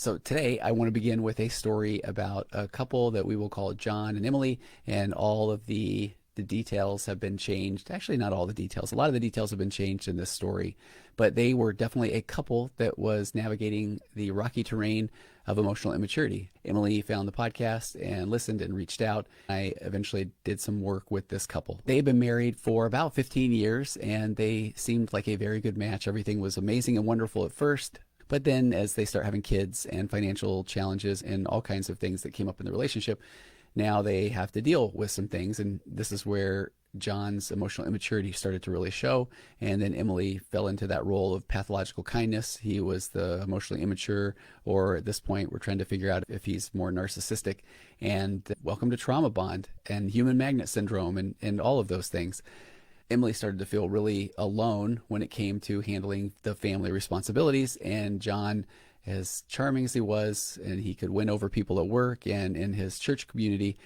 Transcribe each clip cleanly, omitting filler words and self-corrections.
So today I want to begin with a story about a couple that we will call John and Emily, and all of the details have been changed. Actually, not all the details. A lot of the details have been changed in this story, but they were definitely a couple that was navigating the rocky terrain of emotional immaturity. Emily found the podcast and listened and reached out. I eventually did some work with this couple. They had been married for about 15 years and they seemed like a very good match. Everything was amazing and wonderful at first. But then as they start having kids and financial challenges and all kinds of things that came up in the relationship, now they have to deal with some things. And this is where John's emotional immaturity started to really show. And then Emily fell into that role of pathological kindness. He was the emotionally immature, or at this point, we're trying to figure out if he's more narcissistic. And welcome to trauma bond and human magnet syndrome and all of those things. Emily started to feel really alone when it came to handling the family responsibilities, and John, as charming as he was, and he could win over people at work and in his church community,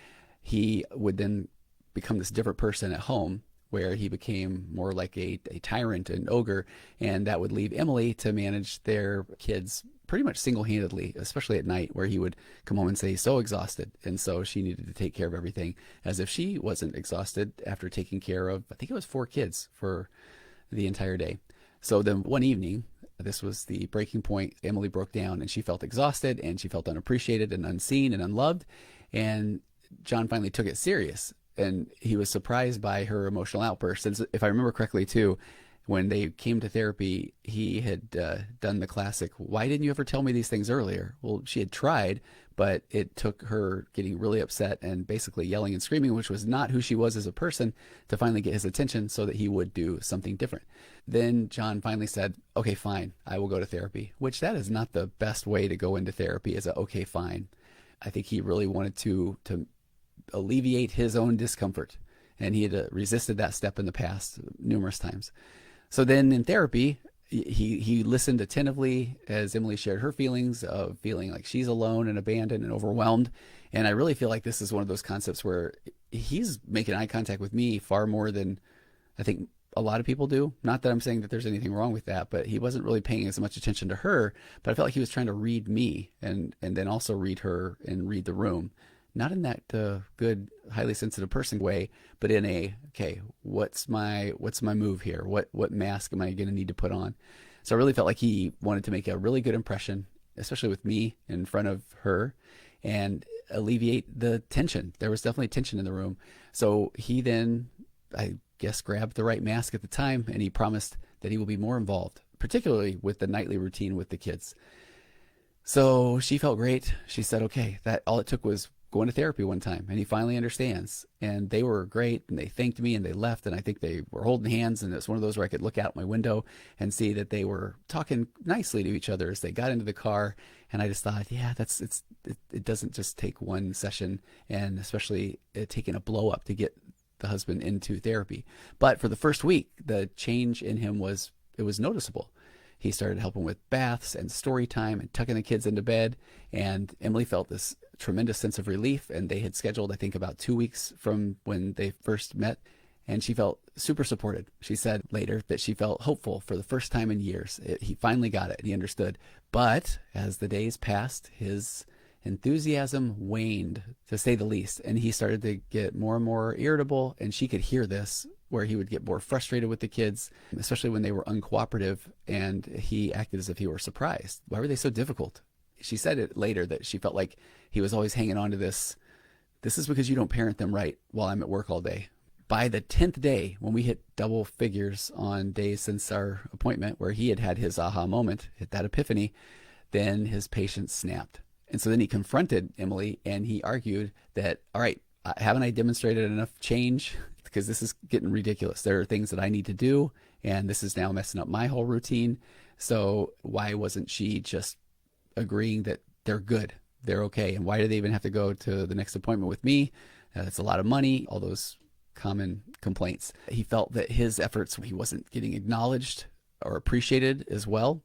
he would then become this different person at home, where he became more like a tyrant, an ogre, and that would leave Emily to manage their kids pretty much single-handedly, especially at night, where he would come home and say he's so exhausted, and so she needed to take care of everything, as if she wasn't exhausted after taking care of, I think it was 4 kids for the entire day. So then one evening, this was the breaking point, Emily broke down and she felt exhausted and she felt unappreciated and unseen and unloved, and John finally took it serious, and he was surprised by her emotional outburst. And if I remember correctly too, when they came to therapy, he had done the classic, why didn't you ever tell me these things earlier? Well, she had tried, but it took her getting really upset and basically yelling and screaming, which was not who she was as a person, to finally get his attention so that he would do something different. Then John finally said, okay, fine, I will go to therapy, which that is not the best way to go into therapy, is a okay, fine. I think he really wanted to alleviate his own discomfort, and he had resisted that step in the past numerous times. So then in therapy, he listened attentively as Emily shared her feelings of feeling like she's alone and abandoned and overwhelmed. And I really feel like this is one of those concepts where he's making eye contact with me far more than I think a lot of people do. Not that I'm saying that there's anything wrong with that, but he wasn't really paying as much attention to her. But I felt like he was trying to read me and then also read her and read the room. Not in that good, highly sensitive person way, but in a, okay, what's my move here? What mask am I going to need to put on? So I really felt like he wanted to make a really good impression, especially with me in front of her, and alleviate the tension. There was definitely tension in the room. So he then, I guess, grabbed the right mask at the time, and he promised that he will be more involved, particularly with the nightly routine with the kids. So she felt great. She said, okay, that all it took was going to therapy one time, and he finally understands. And they were great, and they thanked me, and they left, and I think they were holding hands, and it's one of those where I could look out my window and see that they were talking nicely to each other as they got into the car. And I just thought, yeah, it doesn't just take one session, and especially taking a blow up to get the husband into therapy. But for the first week, the change in him was noticeable. He started helping with baths and story time and tucking the kids into bed, and Emily felt this tremendous sense of relief. And they had scheduled, I think, about 2 weeks from when they first met, and she felt super supported. She said later that she felt hopeful for the first time in years. He finally got it, and he understood. But as the days passed, his enthusiasm waned, to say the least, and he started to get more and more irritable, and she could hear this, where he would get more frustrated with the kids, especially when they were uncooperative, and he acted as if he were surprised. Why were they so difficult? She said it later that she felt like he was always hanging on to this is because you don't parent them right while I'm at work all day. By the 10th day, when we hit double figures on days since our appointment, where he had his aha moment, hit that epiphany, then his patience snapped. And so then he confronted Emily, and he argued that, all right, haven't I demonstrated enough change? Because this is getting ridiculous. There are things that I need to do, and this is now messing up my whole routine. So why wasn't she just agreeing that they're good, they're okay? And why do they even have to go to the next appointment with me? That's a lot of money, all those common complaints. He felt that his efforts, he wasn't getting acknowledged or appreciated as well.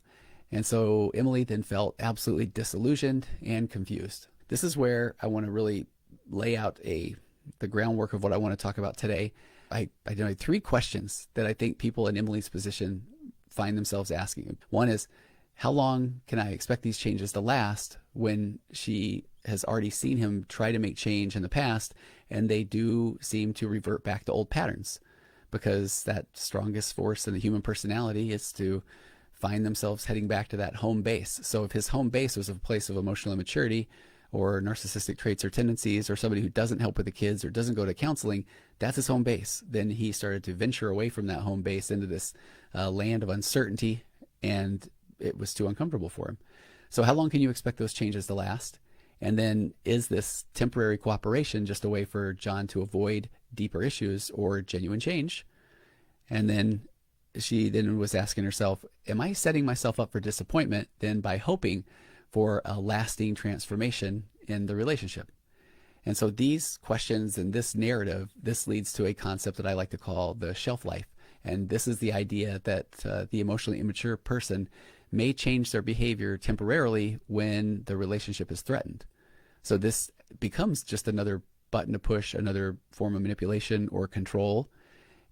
And so Emily then felt absolutely disillusioned and confused. This is where I want to really lay out the groundwork of what I want to talk about today. I identified 3 questions that I think people in Emily's position find themselves asking. One is, how long can I expect these changes to last when she has already seen him try to make change in the past, and they do seem to revert back to old patterns? Because that strongest force in the human personality is to find themselves heading back to that home base. So if his home base was a place of emotional immaturity or narcissistic traits or tendencies, or somebody who doesn't help with the kids or doesn't go to counseling, that's his home base. Then he started to venture away from that home base into this land of uncertainty, and it was too uncomfortable for him. So how long can you expect those changes to last? And then is this temporary cooperation just a way for John to avoid deeper issues or genuine change? And then she then was asking herself, am I setting myself up for disappointment then by hoping for a lasting transformation in the relationship? And so these questions and this narrative, this leads to a concept that I like to call the shelf life. And this is the idea that the emotionally immature person may change their behavior temporarily when the relationship is threatened. So this becomes just another button to push, another form of manipulation or control.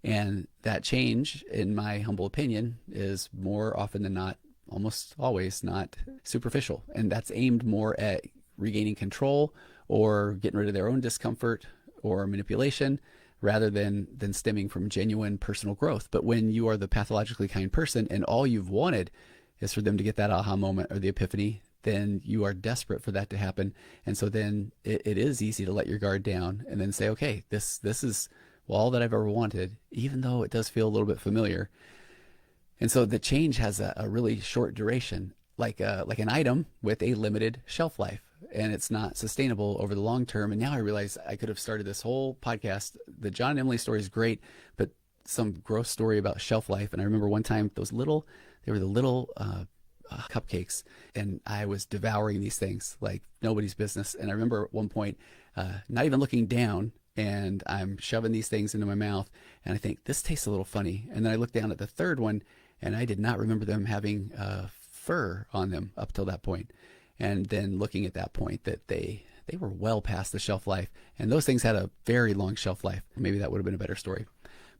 And that change, in my humble opinion, is more often than not, almost always, not superficial. And that's aimed more at regaining control or getting rid of their own discomfort or manipulation, rather than stemming from genuine personal growth. But when you are the pathologically kind person and all you've wanted is for them to get that aha moment or the epiphany, then you are desperate for that to happen. And so then it is easy to let your guard down and then say, okay, this is all that I've ever wanted, even though it does feel a little bit familiar. And so the change has a really short duration, like an item with a limited shelf life, and it's not sustainable over the long term. And now I realize I could have started this whole podcast. The John and Emily story is great, but some gross story about shelf life. And I remember one time they were the little cupcakes, and I was devouring these things like nobody's business. And I remember at one point not even looking down, and I'm shoving these things into my mouth, and I think this tastes a little funny. And then I look down at the third one, and I did not remember them having fur on them up till that point. And then looking at that point that they were well past the shelf life, and those things had a very long shelf life. Maybe that would have been a better story.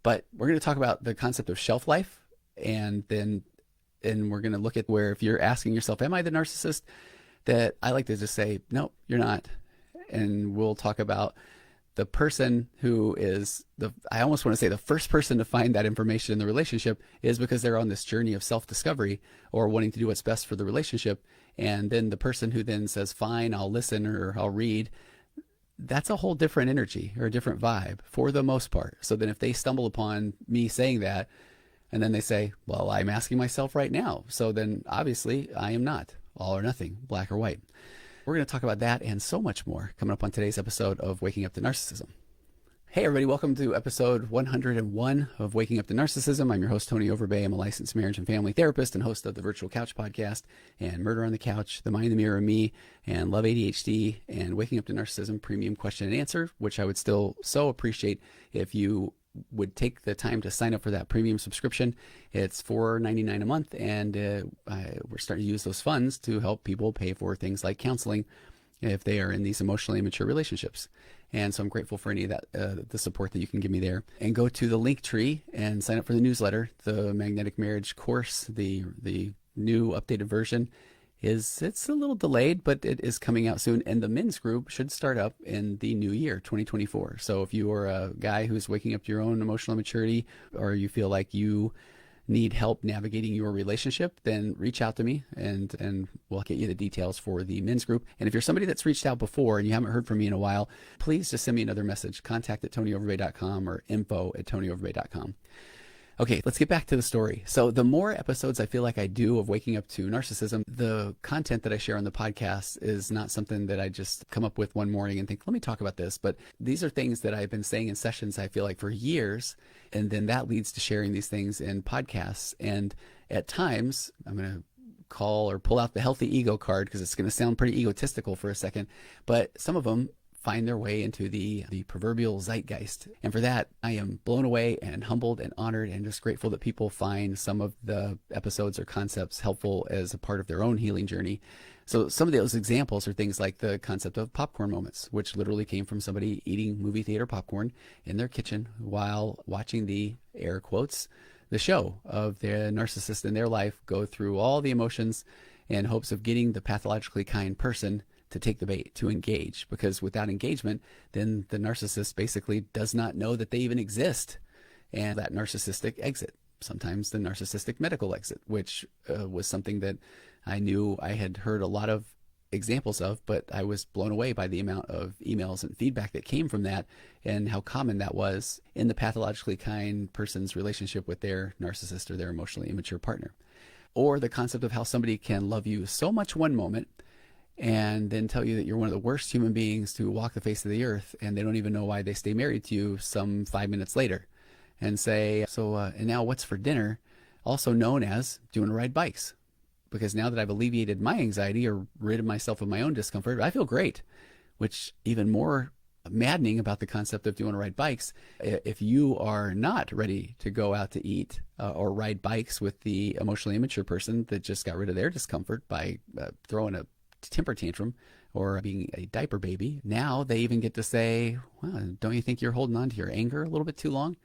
But we're going to talk about the concept of shelf life, and we're going to look at where, if you're asking yourself, am I the narcissist? That I like to just say, no, you're not. And we'll talk about the person who is I almost want to say the first person to find that information in the relationship is because they're on this journey of self-discovery or wanting to do what's best for the relationship. And then the person who then says, fine, I'll listen or I'll read, that's a whole different energy or a different vibe for the most part. So then if they stumble upon me saying that, and then they say, well, I'm asking myself right now, so then obviously I am not all or nothing, black or white. We're going to talk about that and so much more coming up on today's episode of Waking Up to Narcissism. Hey everybody, welcome to episode 101 of Waking Up to Narcissism. I'm your host, Tony Overbay. I'm a licensed marriage and family therapist and host of the Virtual Couch Podcast and Murder on the Couch, The Mind, the Mirror, and Me, and Love ADHD, and Waking Up to Narcissism Premium Question and Answer, which I would still so appreciate if you would take the time to sign up for that premium subscription. It's $4.99 a month, and we're starting to use those funds to help people pay for things like counseling if they are in these emotionally immature relationships. And so I'm grateful for any of that, the support that you can give me there. And go to the link tree and sign up for the newsletter. The Magnetic Marriage course, the new updated version, it's a little delayed, but it is coming out soon. And the men's group should start up in the new year, 2024. So if you are a guy who's waking up to your own emotional maturity, or you feel like you need help navigating your relationship, then reach out to me and we'll get you the details for the men's group. And if you're somebody that's reached out before and you haven't heard from me in a while, please just send me another message, contact@tonyoverbay.com or info@tonyoverbay.com. Okay, let's get back to the story. So the more episodes I feel like I do of Waking Up to Narcissism, the content that I share on the podcast is not something that I just come up with one morning and think, let me talk about this. But these are things that I've been saying in sessions, I feel like, for years. And then that leads to sharing these things in podcasts. And at times, I'm going to call or pull out the healthy ego card because it's going to sound pretty egotistical for a second. But some of them find their way into the proverbial zeitgeist. And for that, I am blown away and humbled and honored and just grateful that people find some of the episodes or concepts helpful as a part of their own healing journey. So some of those examples are things like the concept of popcorn moments, which literally came from somebody eating movie theater popcorn in their kitchen while watching the, air quotes, the show of the narcissist in their life go through all the emotions in hopes of getting the pathologically kind person to take the bait, to engage. Because without engagement, then the narcissist basically does not know that they even exist. And that narcissistic exit, sometimes the narcissistic medical exit, which was something that I knew I had heard a lot of examples of, but I was blown away by the amount of emails and feedback that came from that and how common that was in the pathologically kind person's relationship with their narcissist or their emotionally immature partner. Or the concept of how somebody can love you so much one moment and then tell you that you're one of the worst human beings to walk the face of the earth, and they don't even know why they stay married to you some 5 minutes later, and say, and now what's for dinner? Also known as, do you want to ride bikes? Because now that I've alleviated my anxiety or rid myself of my own discomfort, I feel great. Which even more maddening about the concept of do you want to ride bikes, if you are not ready to go out to eat or ride bikes with the emotionally immature person that just got rid of their discomfort by throwing a temper tantrum or being a diaper baby, now they even get to say, well, don't you think you're holding on to your anger a little bit too long?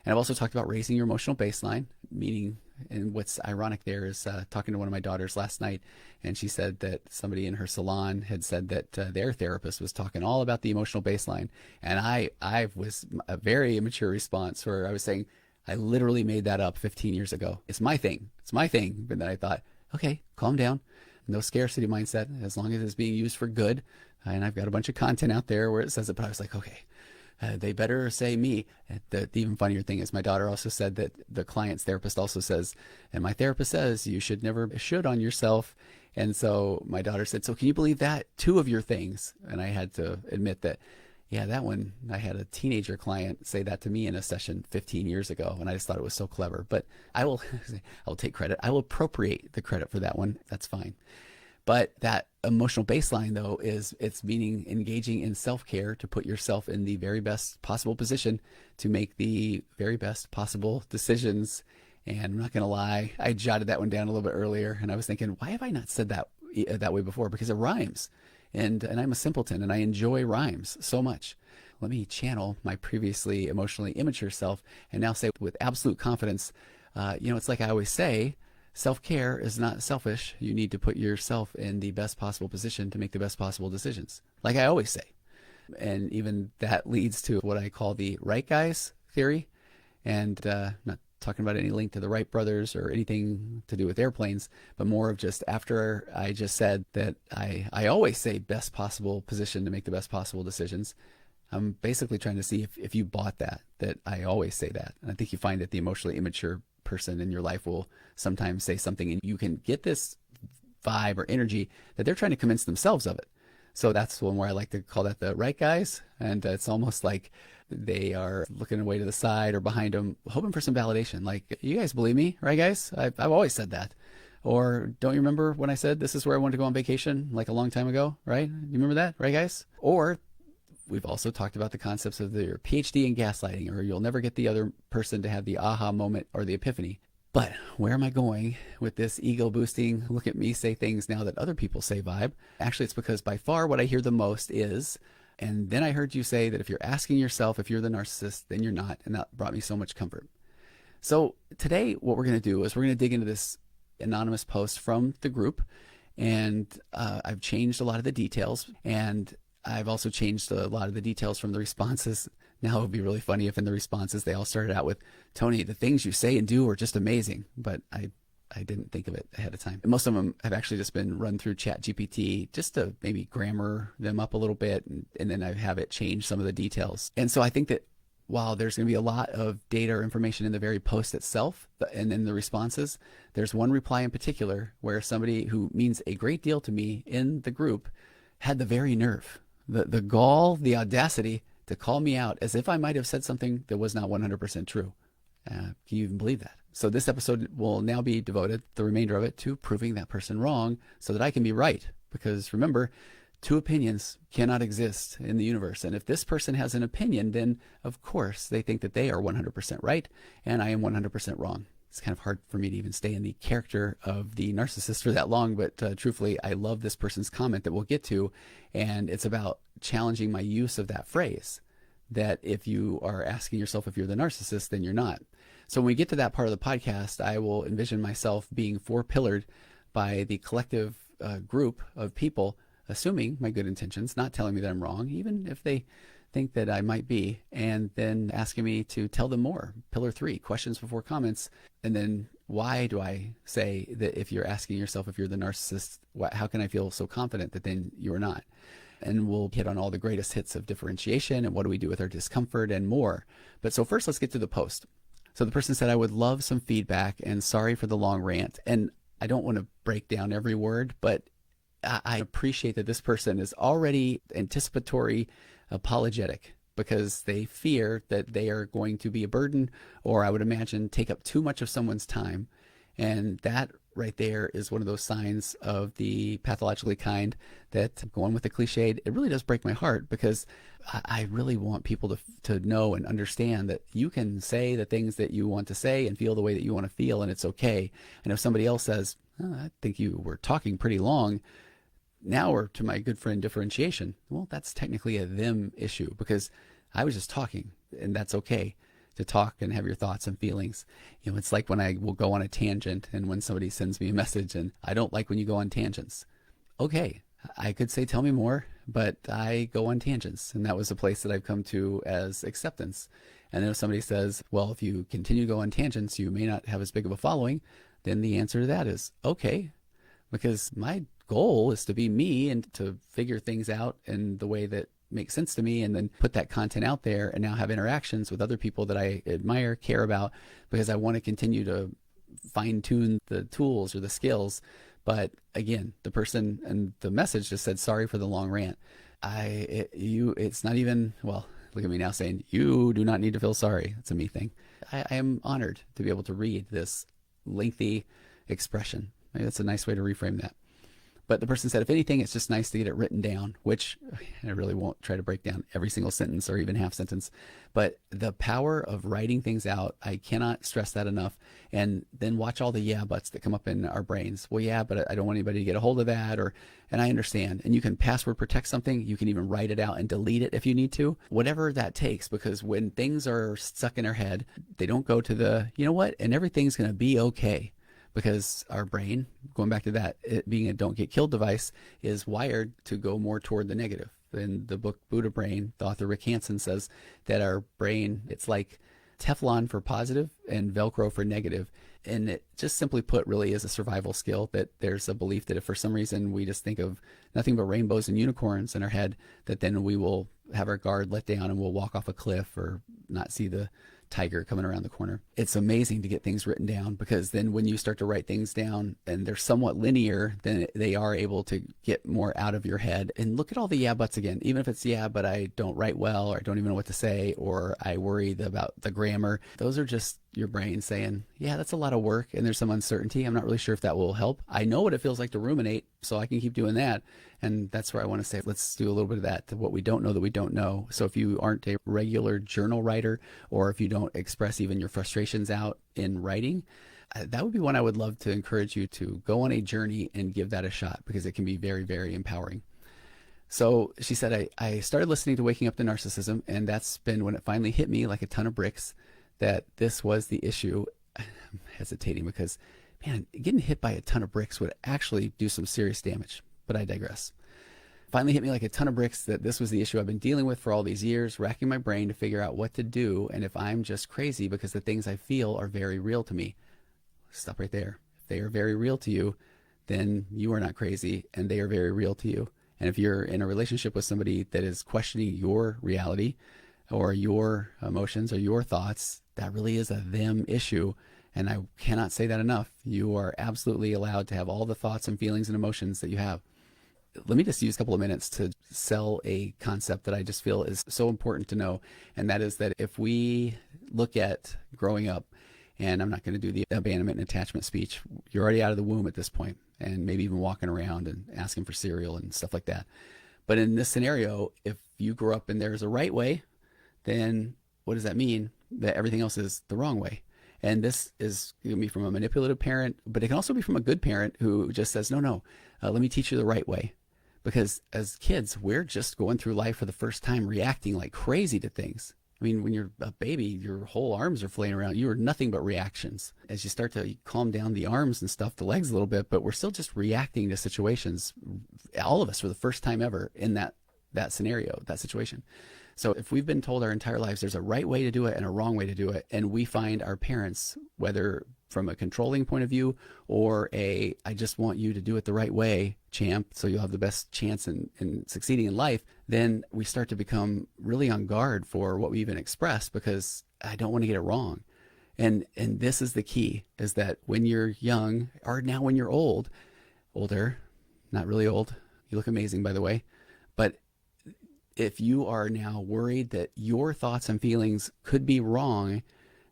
And I've also talked about raising your emotional baseline, meaning, and what's ironic there is talking to one of my daughters last night, and she said that somebody in her salon had said that their therapist was talking all about the emotional baseline. And I was a very immature response where I was saying, I literally made that up 15 years ago. It's my thing. It's my thing. But then I thought, okay, calm down. No scarcity mindset, as long as it's being used for good. And I've got a bunch of content out there where it says it, but I was like, okay, they better say me. The even funnier thing is my daughter also said that the client's therapist also says, and my therapist says you should never should on yourself. And so my daughter said, so can you believe that? 2 of your things. And I had to admit that, yeah, that one, I had a teenager client say that to me in a session 15 years ago. And I just thought it was so clever. But I'll take credit. I will appropriate the credit for that one. That's fine. But that emotional baseline, though, it's meaning engaging in self-care to put yourself in the very best possible position to make the very best possible decisions. And I'm not going to lie, I jotted that one down a little bit earlier, and I was thinking, why have I not said that way before? Because it rhymes, and I'm a simpleton, and I enjoy rhymes so much. Let me channel my previously emotionally immature self and now say with absolute confidence, it's like I always say, self-care is not selfish. You need to put yourself in the best possible position to make the best possible decisions, like I always say. And even that leads to what I call the right guys theory. And not talking about any link to the Wright brothers or anything to do with airplanes, but more of just after I just said that I always say best possible position to make the best possible decisions. I'm basically trying to see if you bought that I always say that. And I think you find that the emotionally immature person in your life will sometimes say something and you can get this vibe or energy that they're trying to convince themselves of it. So that's one where I like to call that the right guys. And it's almost like they are looking away to the side or behind them, hoping for some validation. Like, you guys believe me, right guys? I've always said that. Or don't you remember when I said this is where I wanted to go on vacation like a long time ago, right? You remember that, right guys? Or we've also talked about the concepts of your PhD in gaslighting, or you'll never get the other person to have the aha moment or the epiphany. But where am I going with this ego boosting, look at me say things now that other people say vibe? Actually, it's because by far what I hear the most is, and then I heard you say that if you're asking yourself if you're the narcissist, then you're not. And that brought me so much comfort. So today what we're going to do is we're going to dig into this anonymous post from the group. And I've changed a lot of the details, and I've also changed a lot of the details from the responses. Now it would be really funny if in the responses they all started out with, Tony, the things you say and do are just amazing. But I didn't think of it ahead of time. And most of them have actually just been run through ChatGPT just to maybe grammar them up a little bit. And then I have it change some of the details. And so I think that while there's going to be a lot of data or information in the very post itself and in the responses, there's one reply in particular where somebody who means a great deal to me in the group had the very nerve, the gall, the audacity to call me out as if I might have said something that was not 100% true. Can you even believe that? So this episode will now be devoted, the remainder of it, to proving that person wrong so that I can be right. Because remember, two opinions cannot exist in the universe. And if this person has an opinion, then of course they think that they are 100% right and I am 100% wrong. It's kind of hard for me to even stay in the character of the narcissist for that long, but truthfully, I love this person's comment that we'll get to, and it's about challenging my use of that phrase, that if you are asking yourself if you're the narcissist, then you're not. So when we get to that part of the podcast, I will envision myself being four-pillared by the collective group of people, assuming my good intentions, not telling me that I'm wrong, even if they think that I might be, and then asking me to tell them more. Pillar 3, questions before comments. And then why do I say that if you're asking yourself if you're the narcissist, how can I feel so confident that then you're not? And we'll hit on all the greatest hits of differentiation and what do we do with our discomfort and more. But so first, let's get to the post. So the person said, I would love some feedback and sorry for the long rant. And I don't want to break down every word, but I appreciate that this person is already anticipatory, apologetic, because they fear that they are going to be a burden, or I would imagine take up too much of someone's time. And that right there is one of those signs of the pathologically kind that, going with the cliched, it really does break my heart, because I really want people to know and understand that you can say the things that you want to say and feel the way that you want to feel, and it's okay. And if somebody else says, oh, I think you were talking pretty long, now we're to my good friend differentiation. Well, that's technically a them issue, because I was just talking, and that's okay to talk and have your thoughts and feelings. You know, it's like when I will go on a tangent, and when somebody sends me a message and I don't like when you go on tangents. Okay, I could say, tell me more, but I go on tangents. And that was a place that I've come to as acceptance. And then if somebody says, well, if you continue to go on tangents, you may not have as big of a following, then the answer to that is okay, because my goal is to be me and to figure things out in the way that makes sense to me, and then put that content out there and now have interactions with other people that I admire, care about, because I want to continue to fine tune the tools or the skills. But again, the person and the message just said, sorry for the long rant. It's not even, well, look at me now saying, you do not need to feel sorry. It's a me thing. I am honored to be able to read this lengthy expression. Maybe that's a nice way to reframe that. But the person said, if anything, it's just nice to get it written down, which I really won't try to break down every single sentence or even half sentence. But the power of writing things out, I cannot stress that enough. And then watch all the yeah buts that come up in our brains. Well, yeah, but I don't want anybody to get a hold of that. And I understand. And you can password protect something. You can even write it out and delete it if you need to. Whatever that takes, because when things are stuck in our head, they don't go to the, you know what, and everything's going to be okay. Because our brain, going back to that, it being a don't get killed device, is wired to go more toward the negative. In the book Buddha Brain, the author Rick Hansen says that our brain, it's like Teflon for positive and Velcro for negative. And it just simply put really is a survival skill, that there's a belief that if for some reason we just think of nothing but rainbows and unicorns in our head, that then we will have our guard let down and we'll walk off a cliff or not see the tiger coming around the corner. It's amazing to get things written down, because then when you start to write things down and they're somewhat linear, then they are able to get more out of your head. And look at all the yeah buts again, even if it's yeah, but I don't write well, or I don't even know what to say, or I worry about the grammar. Those are just your brain saying, yeah, that's a lot of work and there's some uncertainty. I'm not really sure if that will help. I know what it feels like to ruminate, so I can keep doing that. And that's where I want to say, let's do a little bit of that, to what we don't know that we don't know. So if you aren't a regular journal writer, or if you don't express even your frustrations out in writing, that would be one I would love to encourage you to go on a journey and give that a shot, because it can be very, very empowering. So she said, I started listening to Waking Up to Narcissism, and that's been when it finally hit me like a ton of bricks that this was the issue. I'm hesitating because, man, getting hit by a ton of bricks would actually do some serious damage, but I digress. Finally hit me like a ton of bricks that this was the issue I've been dealing with for all these years, racking my brain to figure out what to do, and if I'm just crazy because the things I feel are very real to me. Stop right there. If they are very real to you, then you are not crazy, and they are very real to you. And if you're in a relationship with somebody that is questioning your reality or your emotions or your thoughts, that really is a them issue. And I cannot say that enough. You are absolutely allowed to have all the thoughts and feelings and emotions that you have. Let me just use a couple of minutes to sell a concept that I just feel is so important to know. And that is that if we look at growing up, and I'm not going to do the abandonment and attachment speech, you're already out of the womb at this point, and maybe even walking around and asking for cereal and stuff like that. But in this scenario, if you grow up and there's a right way, then what does that mean? That everything else is the wrong way. And this is going to be from a manipulative parent, but it can also be from a good parent who just says, no, let me teach you the right way. Because as kids, we're just going through life for the first time, reacting like crazy to things. I mean, when you're a baby, your whole arms are flailing around. You are nothing but reactions. As you start to calm down the arms and stuff, the legs a little bit, but we're still just reacting to situations, all of us for the first time ever in that scenario, that situation. So if we've been told our entire lives there's a right way to do it and a wrong way to do it, and we find our parents, whether from a controlling point of view or I just want you to do it the right way, champ, so you'll have the best chance in succeeding in life, then we start to become really on guard for what we even express because I don't want to get it wrong. And this is the key, is that when you're young, or now when you're older, not really old, you look amazing, by the way, but if you are now worried that your thoughts and feelings could be wrong,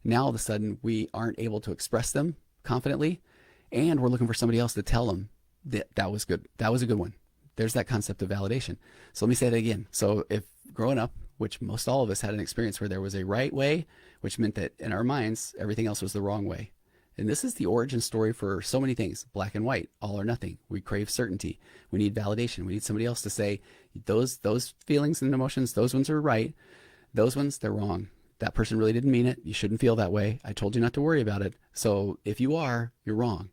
now all of a sudden we aren't able to express them confidently, and we're looking for somebody else to tell them that was good. That was a good one. There's that concept of validation. So let me say that again. So if growing up, which most all of us had an experience where there was a right way, which meant that in our minds, everything else was the wrong way. And this is the origin story for so many things, black and white, all or nothing. We crave certainty. We need validation. We need somebody else to say, those feelings and emotions, those ones are right. Those ones, they're wrong. That person really didn't mean it. You shouldn't feel that way. I told you not to worry about it. So if you are, you're wrong.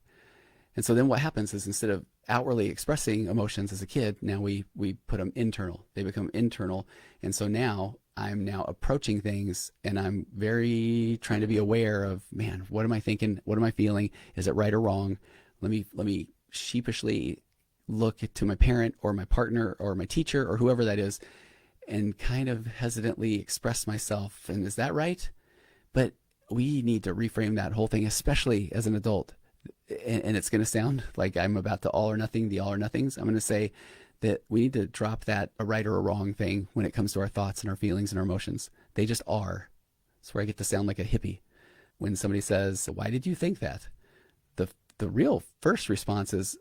And so then what happens is, instead of outwardly expressing emotions as a kid, now we put them internal. They become internal. And so now I'm now approaching things, and I'm very trying to be aware of, man, what am I thinking? What am I feeling? Is it right or wrong? Let me sheepishly look to my parent or my partner or my teacher or whoever that is, and kind of hesitantly express myself. And is that right? But we need to reframe that whole thing, especially as an adult. And it's going to sound like I'm about to all or nothing, the all or nothings. I'm going to say that we need to drop that a right or a wrong thing when it comes to our thoughts and our feelings and our emotions. They just are. That's where I get to sound like a hippie. When somebody says, why did you think that? The real first response is,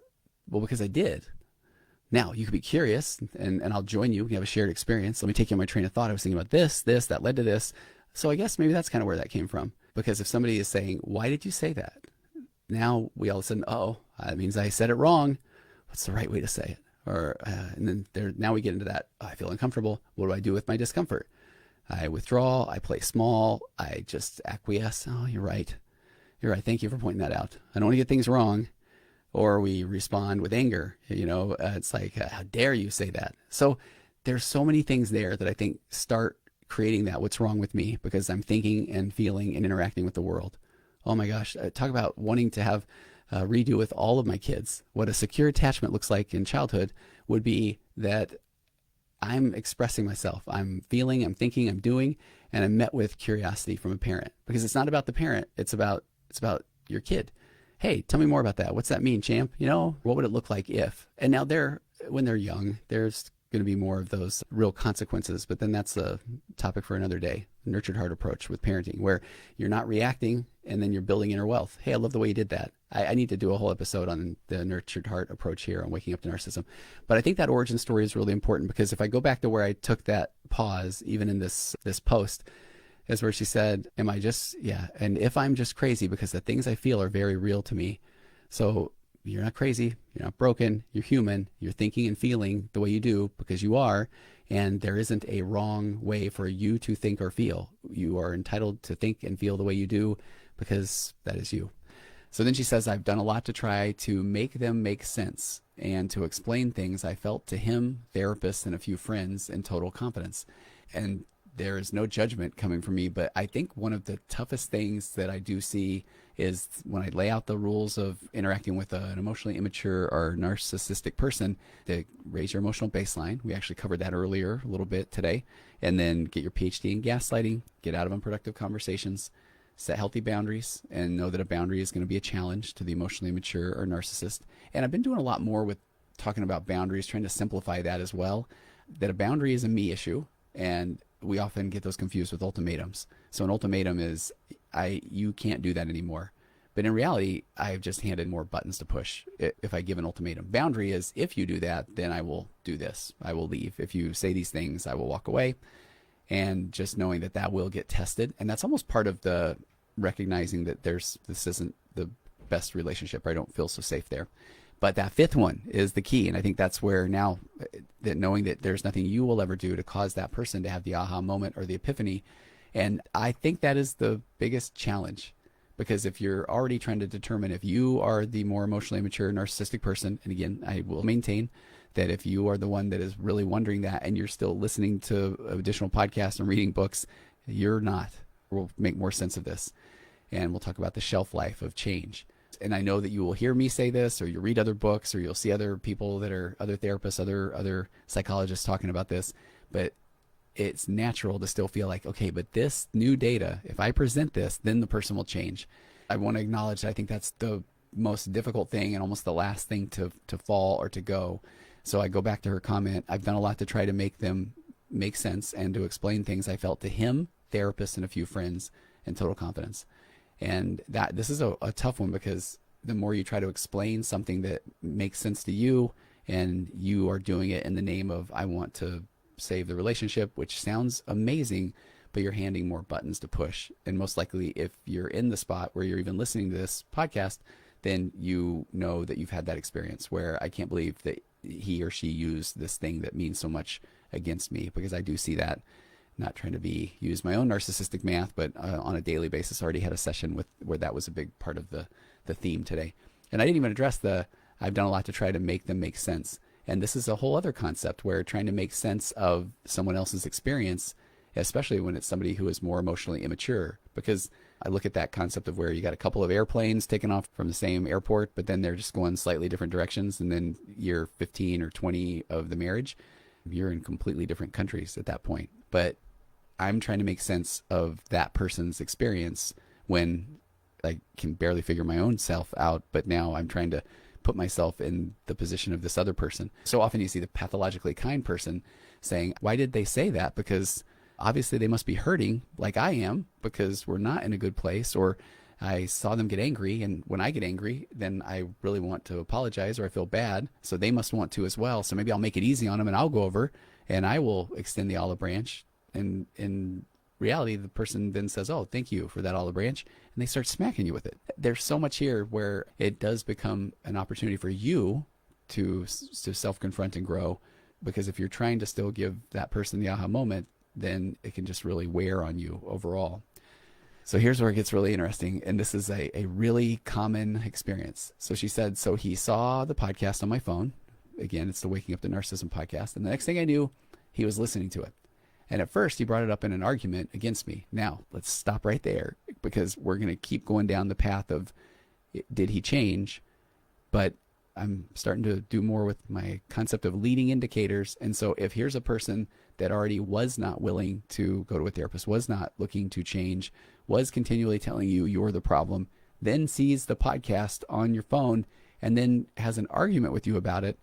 well, because I did. Now, you could be curious, and I'll join you. We have a shared experience. Let me take you on my train of thought. I was thinking about this, that led to this. So I guess maybe that's kind of where that came from. Because if somebody is saying, why did you say that? Now we all of a sudden, that means I said it wrong. What's the right way to say it? Or and then now we get into that, I feel uncomfortable. What do I do with my discomfort? I withdraw, I play small, I just acquiesce. Oh, you're right. You're right. Thank you for pointing that out. I don't want to get things wrong. Or we respond with anger. It's like, how dare you say that? So there's so many things there that I think start creating that what's wrong with me, because I'm thinking and feeling and interacting with the world. Oh my gosh, talk about wanting to have redo with all of my kids. What a secure attachment looks like in childhood would be that I'm expressing myself. I'm feeling, I'm thinking, I'm doing, and I'm met with curiosity from a parent, because it's not about the parent. It's about your kid. Hey, tell me more about that. What's that mean, champ? What would it look like if? And now when they're young, there's going to be more of those real consequences, but then that's a topic for another day. Nurtured heart approach with parenting, where you're not reacting and then you're building inner wealth. Hey, I love the way you did that. I need to do a whole episode on the nurtured heart approach here on waking up to narcissism. But I think that origin story is really important, because if I go back to where I took that pause, even in this post, is where she said, and if I'm just crazy, because the things I feel are very real to me. So you're not crazy, you're not broken, you're human, you're thinking and feeling the way you do because you are, and there isn't a wrong way for you to think or feel. You are entitled to think and feel the way you do because that is you. So then she says, I've done a lot to try to make them make sense and to explain things I felt to him, therapists, and a few friends in total confidence. And there is no judgment coming from me, but I think one of the toughest things that I do see is when I lay out the rules of interacting with an emotionally immature or narcissistic person, to raise your emotional baseline. We actually covered that earlier a little bit today. And then get your PhD in gaslighting, get out of unproductive conversations, set healthy boundaries, and know that a boundary is going to be a challenge to the emotionally immature or narcissist. And I've been doing a lot more with talking about boundaries, trying to simplify that as well, that a boundary is a me issue. And we often get those confused with ultimatums. So an ultimatum is, you can't do that anymore. But in reality, I've just handed more buttons to push if I give an ultimatum. Boundary is, if you do that, then I will do this. I will leave. If you say these things, I will walk away. And just knowing that will get tested. And that's almost part of the recognizing that this isn't the best relationship, or I don't feel so safe there. But that fifth one is the key. And I think that's where now, that knowing that there's nothing you will ever do to cause that person to have the aha moment or the epiphany, And I think that is the biggest challenge, because if you're already trying to determine if you are the more emotionally immature narcissistic person, and again, I will maintain that if you are the one that is really wondering that and you're still listening to additional podcasts and reading books, you're not. We'll make more sense of this. And we'll talk about the shelf life of change. And I know that you will hear me say this, or you'll read other books, or you'll see other people that are other therapists, other psychologists talking about this, but it's natural to still feel like, okay, but this new data, if I present this, then the person will change. I want to acknowledge that I think that's the most difficult thing and almost the last thing to fall or to go. So I go back to her comment. I've done a lot to try to make them make sense and to explain things I felt to him, therapists, and a few friends, in total confidence. And that this is a tough one, because the more you try to explain something that makes sense to you, and you are doing it in the name of, I want to save the relationship, which sounds amazing, but you're handing more buttons to push. And most likely, if you're in the spot where you're even listening to this podcast, then you know that you've had that experience where I can't believe that he or she used this thing that means so much against me, because I do see that. Not trying to use my own narcissistic math, but on a daily basis, already had a session where that was a big part of the theme today. And I didn't even address I've done a lot to try to make them make sense. And this is a whole other concept, where trying to make sense of someone else's experience, especially when it's somebody who is more emotionally immature, because I look at that concept of where you got a couple of airplanes taking off from the same airport, but then they're just going slightly different directions. And then year 15 or 20 of the marriage, you're in completely different countries at that point. But I'm trying to make sense of that person's experience when I can barely figure my own self out, but now I'm trying to put myself in the position of this other person. So often you see the pathologically kind person saying, why did they say that? Because obviously they must be hurting like I am, because we're not in a good place, or I saw them get angry, and when I get angry, then I really want to apologize, or I feel bad, so they must want to as well. So maybe I'll make it easy on them, and I'll go over and I will extend the olive branch. And in reality, the person then says, oh, thank you for that olive branch, and they start smacking you with it. There's so much here where it does become an opportunity for you to self-confront and grow, because if you're trying to still give that person the aha moment, then it can just really wear on you overall. So here's where it gets really interesting, and this is a really common experience. So she said, so he saw the podcast on my phone. Again, it's the Waking Up to Narcissism podcast. And the next thing I knew, he was listening to it. And at first, he brought it up in an argument against me. Now, let's stop right there, because we're going to keep going down the path of, did he change? But I'm starting to do more with my concept of leading indicators. And so if here's a person that already was not willing to go to a therapist, was not looking to change, was continually telling you you're the problem, then sees the podcast on your phone and then has an argument with you about it,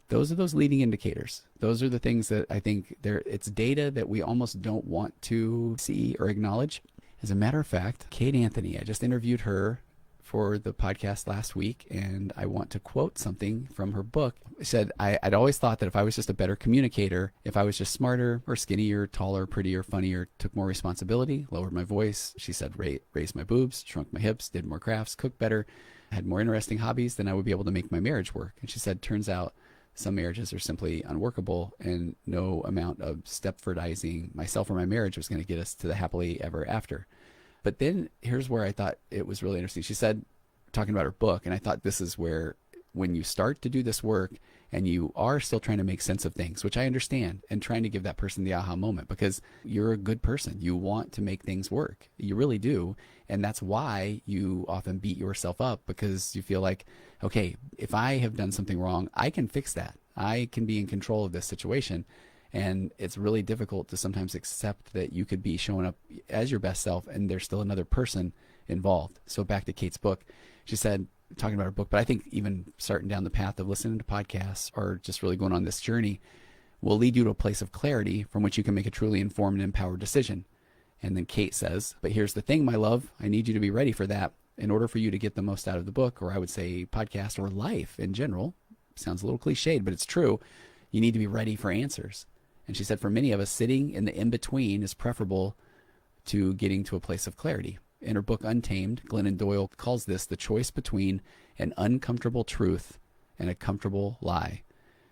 those are those leading indicators. Those are the things that I think it's data that we almost don't want to see or acknowledge. As a matter of fact, Kate Anthony, I just interviewed her for the podcast last week, and I want to quote something from her book. She said, I'd always thought that if I was just a better communicator, if I was just smarter or skinnier, taller, prettier, funnier, took more responsibility, lowered my voice, she said, raised my boobs, shrunk my hips, did more crafts, cooked better, had more interesting hobbies, then I would be able to make my marriage work. And she said, turns out some marriages are simply unworkable, and no amount of Stepfordizing myself or my marriage was going to get us to the happily ever after. But then here's where I thought it was really interesting. She said, talking about her book, and I thought this is where, when you start to do this work and you are still trying to make sense of things, which I understand, and trying to give that person the aha moment, because you're a good person. You want to make things work. You really do. And that's why you often beat yourself up, because you feel like, okay, if I have done something wrong, I can fix that. I can be in control of this situation. And it's really difficult to sometimes accept that you could be showing up as your best self and there's still another person involved. So back to Kate's book, she said, talking about her book, but I think even starting down the path of listening to podcasts or just really going on this journey will lead you to a place of clarity from which you can make a truly informed and empowered decision. And then Kate says, but here's the thing, my love, I need you to be ready for that. In order for you to get the most out of the book, or I would say podcast or life in general, sounds a little cliched, but it's true, you need to be ready for answers. And she said, for many of us, sitting in the in-between is preferable to getting to a place of clarity. In her book, Untamed, Glennon Doyle calls this the choice between an uncomfortable truth and a comfortable lie.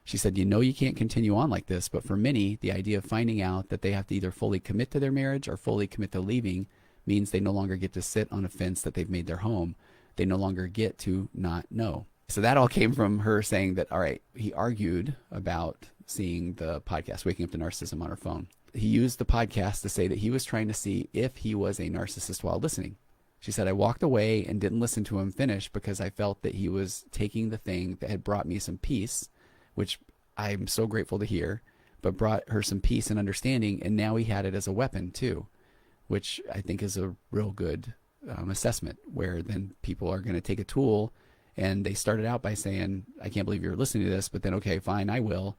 She said, you can't continue on like this, but for many, the idea of finding out that they have to either fully commit to their marriage or fully commit to leaving means they no longer get to sit on a fence that they've made their home. They no longer get to not know. So that all came from her saying that, all right, he argued about seeing the podcast, Waking Up to Narcissism, on her phone. He used the podcast to say that he was trying to see if he was a narcissist while listening. She said, I walked away and didn't listen to him finish because I felt that he was taking the thing that had brought me some peace, which I'm so grateful to hear, but brought her some peace and understanding. And now he had it as a weapon too, which I think is a real good assessment, where then people are going to take a tool, and they started out by saying, I can't believe you're listening to this, but then, okay, fine, I will.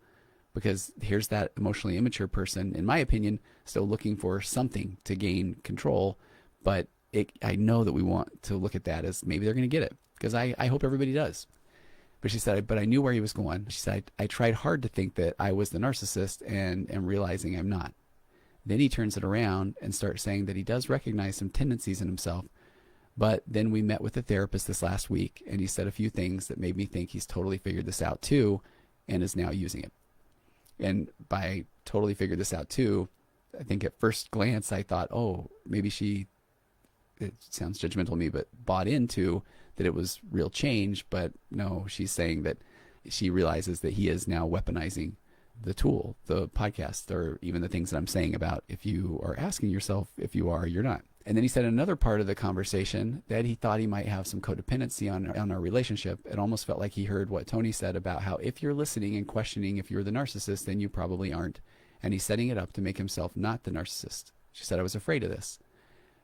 Because here's that emotionally immature person, in my opinion, still looking for something to gain control. But I know that we want to look at that as maybe they're going to get it, because I hope everybody does. But she said, but I knew where he was going. She said, I tried hard to think that I was the narcissist and am realizing I'm not. Then he turns it around and starts saying that he does recognize some tendencies in himself. But then we met with a therapist this last week, and he said a few things that made me think he's totally figured this out too, and is now using it. And by totally figured this out too, I think at first glance, I thought, oh, maybe it sounds judgmental to me, but bought into that it was real change. But no, she's saying that she realizes that he is now weaponizing the tool, the podcast, or even the things that I'm saying about if you are asking yourself if you are or you're not. And then he said another part of the conversation that he thought he might have some codependency on our relationship. It almost felt like he heard what Tony said about how if you're listening and questioning if you're the narcissist, then you probably aren't. And he's setting it up to make himself not the narcissist. She said, I was afraid of this.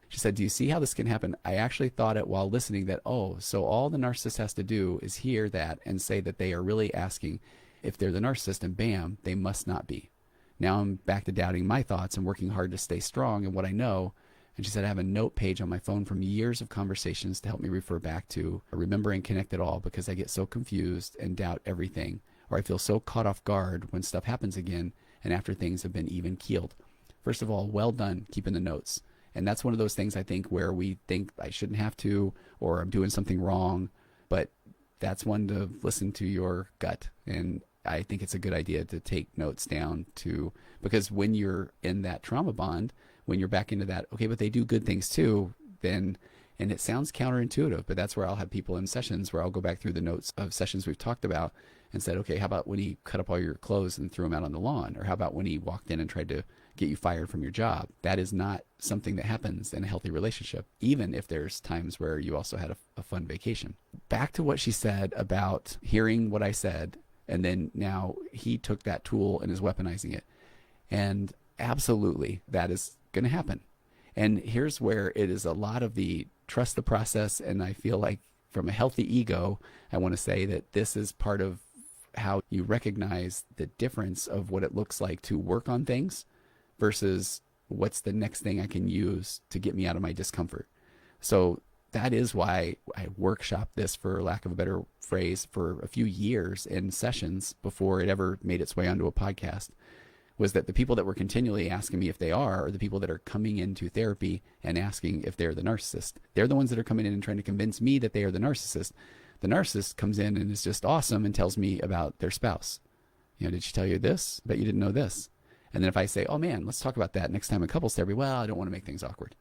She said, do you see how this can happen? I actually thought it while listening that, oh, so all the narcissist has to do is hear that and say that they are really asking if they're the narcissist, and bam, they must not be. Now I'm back to doubting my thoughts and working hard to stay strong in what I know. And she said, I have a note page on my phone from years of conversations to help me refer back to, remember and connect it all, because I get so confused and doubt everything, or I feel so caught off guard when stuff happens again and after things have been even keeled. First of all, well done keeping the notes. And that's one of those things I think where we think I shouldn't have to, or I'm doing something wrong, but that's one to listen to your gut. And I think it's a good idea to take notes down too, because when you're in that trauma bond, when you're back into that, okay, but they do good things too, then, and it sounds counterintuitive, but that's where I'll have people in sessions where I'll go back through the notes of sessions we've talked about and said, okay, how about when he cut up all your clothes and threw them out on the lawn? Or how about when he walked in and tried to get you fired from your job? That is not something that happens in a healthy relationship, even if there's times where you also had a fun vacation. Back to what she said about hearing what I said, and then now he took that tool and is weaponizing it. And absolutely, that is going to happen. And here's where it is a lot of the trust the process. And I feel like from a healthy ego, I want to say that this is part of how you recognize the difference of what it looks like to work on things versus what's the next thing I can use to get me out of my discomfort. So that is why I workshop this, for lack of a better phrase, for a few years in sessions before it ever made its way onto a podcast, was that the people that were continually asking me if they are the people that are coming into therapy and asking if they're the narcissist. They're the ones that are coming in and trying to convince me that they are the narcissist. The narcissist comes in and is just awesome and tells me about their spouse. Did she tell you this? Bet you didn't know this. And then if I say, oh man, let's talk about that next time in couples therapy, well, I don't want to make things awkward.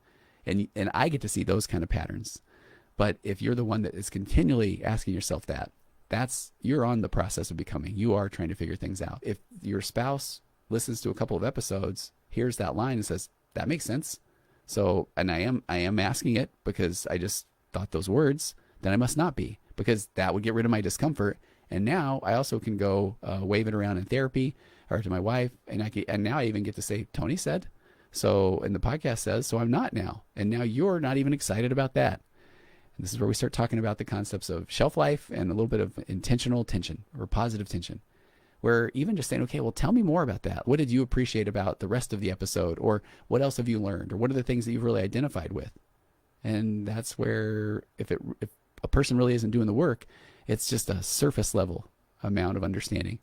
And I get to see those kind of patterns. But if you're the one that is continually asking yourself you're on the process of becoming. You are trying to figure things out. If your spouse listens to a couple of episodes, hears that line and says, that makes sense. So, and I am asking it because I just thought those words, then I must not be, because that would get rid of my discomfort. And now I also can go wave it around in therapy or to my wife. And now I even get to say, Tony said, so, and the podcast says, so I'm not now. And now you're not even excited about that. And this is where we start talking about the concepts of shelf life and a little bit of intentional tension or positive tension. Where even just saying, okay, well, tell me more about that. What did you appreciate about the rest of the episode? Or what else have you learned? Or what are the things that you've really identified with? And that's where if a person really isn't doing the work, it's just a surface level amount of understanding.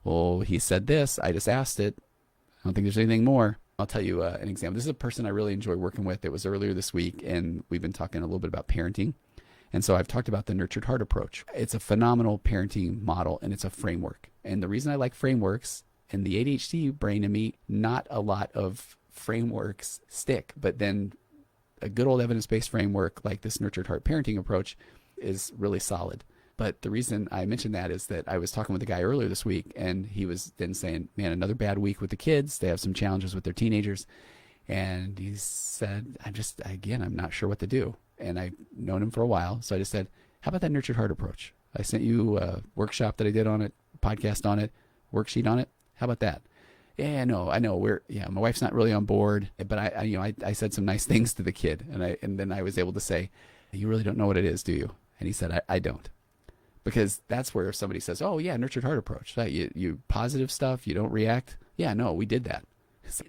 Well, he said this, I just asked it. I don't think there's anything more. I'll tell you an example. This is a person I really enjoy working with. It was earlier this week, and we've been talking a little bit about parenting. And so I've talked about the nurtured heart approach. It's a phenomenal parenting model, and it's a framework. And the reason I like frameworks, in the ADHD brain in me, not a lot of frameworks stick, but then a good old evidence-based framework like this nurtured heart parenting approach is really solid. But the reason I mentioned that is that I was talking with a guy earlier this week, and he was then saying, man, another bad week with the kids. They have some challenges with their teenagers. And he said, I'm not sure what to do. And I've known him for a while. So I just said, how about that nurtured heart approach? I sent you a workshop that I did on it, podcast on it, worksheet on it. How about that? Yeah, no, I know my wife's not really on board, but I said some nice things to the kid. And then I was able to say, you really don't know what it is, do you? And he said, I don't. Because that's where if somebody says, oh yeah, nurtured heart approach, right? You positive stuff, you don't react. Yeah, no, we did that.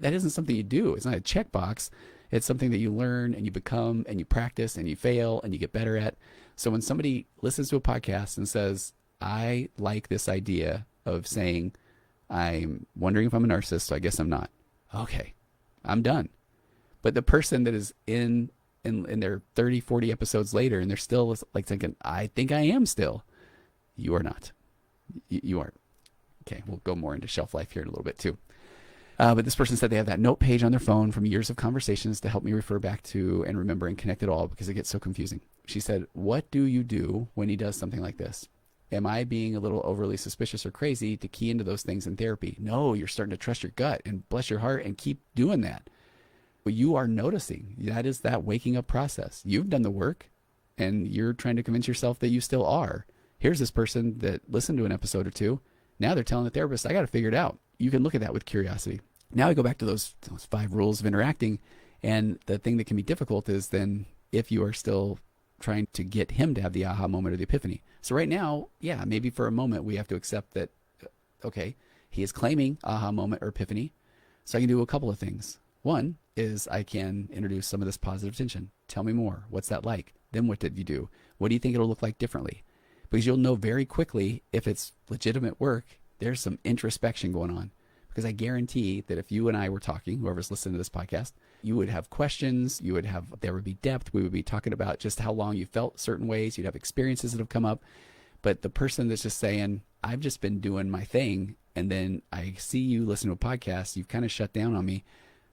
That isn't something you do. It's not a checkbox. It's something that you learn and you become and you practice and you fail and you get better at. So when somebody listens to a podcast and says, I like this idea of saying, I'm wondering if I'm a narcissist, so I guess I'm not. Okay, I'm done. But the person that is in their 30, 40 episodes later and they're still like thinking, I think I am still. You are not. You aren't. Okay, we'll go more into shelf life here in a little bit too. But this person said they have that note page on their phone from years of conversations to help me refer back to and remember and connect it all because it gets so confusing. She said, what do you do when he does something like this? Am I being a little overly suspicious or crazy to key into those things in therapy? No, you're starting to trust your gut and bless your heart and keep doing that. But you are noticing. That is that waking up process. You've done the work and you're trying to convince yourself that you still are. Here's this person that listened to an episode or two. Now they're telling the therapist, I got to figure it out. You can look at that with curiosity. Now I go back to those 5 rules of interacting. And the thing that can be difficult is then if you are still trying to get him to have the aha moment or the epiphany. So right now, yeah, maybe for a moment we have to accept that, okay, he is claiming aha moment or epiphany. So I can do a couple of things. One is I can introduce some of this positive tension. Tell me more. What's that like? Then what did you do? What do you think it'll look like differently? Because you'll know very quickly if it's legitimate work, there's some introspection going on. Because I guarantee that if you and I were talking, whoever's listening to this podcast, you would have questions, there would be depth, we would be talking about just how long you felt certain ways, you'd have experiences that have come up. But the person that's just saying, I've just been doing my thing, and then I see you listen to a podcast, you've kind of shut down on me.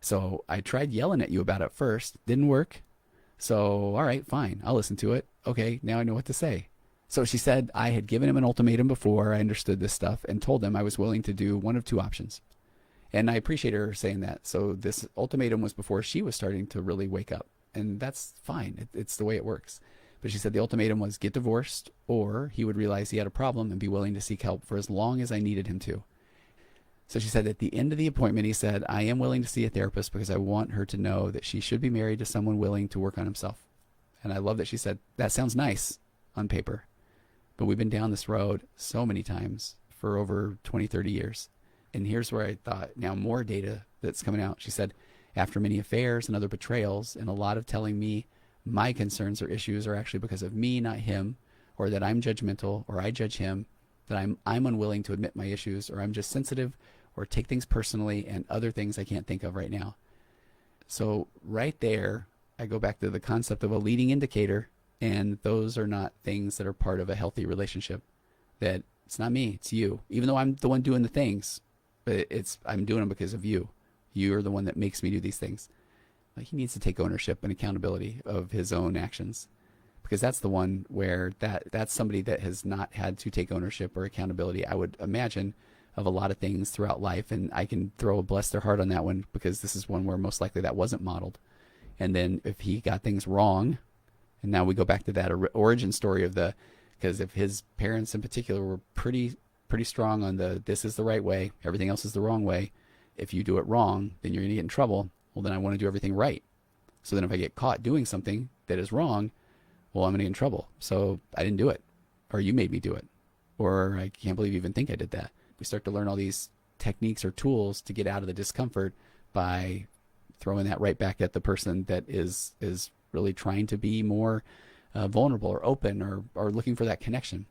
So I tried yelling at you about it first, didn't work. So, all right, fine, I'll listen to it. Okay, now I know what to say. So she said I had given him an ultimatum before I understood this stuff and told him I was willing to do one of 2 options. And I appreciate her saying that. So this ultimatum was before she was starting to really wake up. And that's fine. It's the way it works. But she said the ultimatum was get divorced or he would realize he had a problem and be willing to seek help for as long as I needed him to. So she said at the end of the appointment, he said, I am willing to see a therapist because I want her to know that she should be married to someone willing to work on himself. And I love that she said, that sounds nice on paper. But we've been down this road so many times for over 20, 30 years. And here's where I thought, now more data that's coming out. She said, after many affairs and other betrayals and a lot of telling me my concerns or issues are actually because of me, not him, or that I'm judgmental or I judge him, that I'm unwilling to admit my issues, or I'm just sensitive or take things personally and other things I can't think of right now. So right there, I go back to the concept of a leading indicator. And those are not things that are part of a healthy relationship. That it's not me, it's you. Even though I'm the one doing the things, but I'm doing them because of you. You're the one that makes me do these things. Like, he needs to take ownership and accountability of his own actions. Because that's the one where that's somebody that has not had to take ownership or accountability, I would imagine, of a lot of things throughout life. And I can throw a bless their heart on that one because this is one where most likely that wasn't modeled. And then if he got things wrong, and now we go back to that origin story of because if his parents in particular were pretty strong on this is the right way, everything else is the wrong way. If you do it wrong, then you're going to get in trouble. Well, then I want to do everything right. So then if I get caught doing something that is wrong, well, I'm going to get in trouble. So I didn't do it, or you made me do it, or I can't believe you even think I did that. We start to learn all these techniques or tools to get out of the discomfort by throwing that right back at the person that is really trying to be more vulnerable or open or looking for that connection.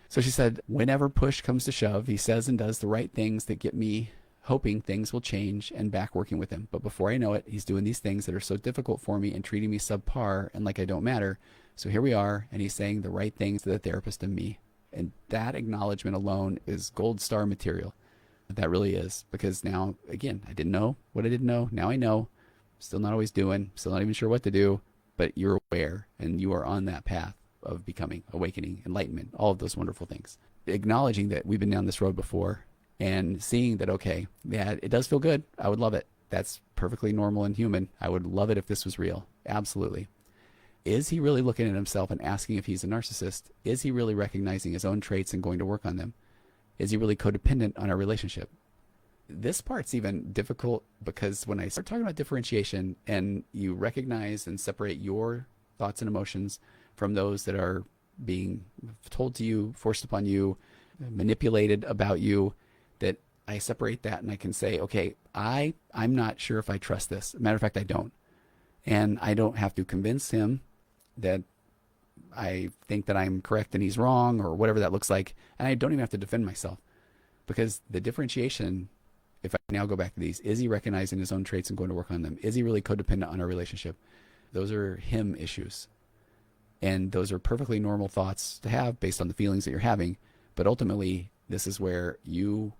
So she said, whenever push comes to shove, he says and does the right things that get me hoping things will change and back working with him. But before I know it, he's doing these things that are so difficult for me and treating me subpar and like I don't matter, So here we are, and he's saying the right things to the therapist and me. And that acknowledgement alone is gold star material. That really is, because now, again, I didn't know what I didn't know. Now I know. Still not always doing, still not even sure what to do, but you're aware and you are on that path of becoming, awakening, enlightenment, all of those wonderful things. Acknowledging that we've been down this road before and seeing that, okay, yeah, it does feel good. I would love it. That's perfectly normal and human. I would love it if this was real. Absolutely. Is he really looking at himself and asking if he's a narcissist? Is he really recognizing his own traits and going to work on them? Is he really codependent on our relationship? This part's even difficult because when I start talking about differentiation and you recognize and separate your thoughts and emotions from those that are being told to you, forced upon you, manipulated about you, that I separate that and I can say, okay, I'm not sure if I trust this. Matter of fact, I don't. And I don't have to convince him that I think that I'm correct and he's wrong or whatever that looks like. And I don't even have to defend myself, because the differentiation, if I now go back to these, is he recognizing his own traits and going to work on them? Is he really codependent on our relationship? Those are him issues. And those are perfectly normal thoughts to have based on the feelings that you're having. But ultimately, this is where you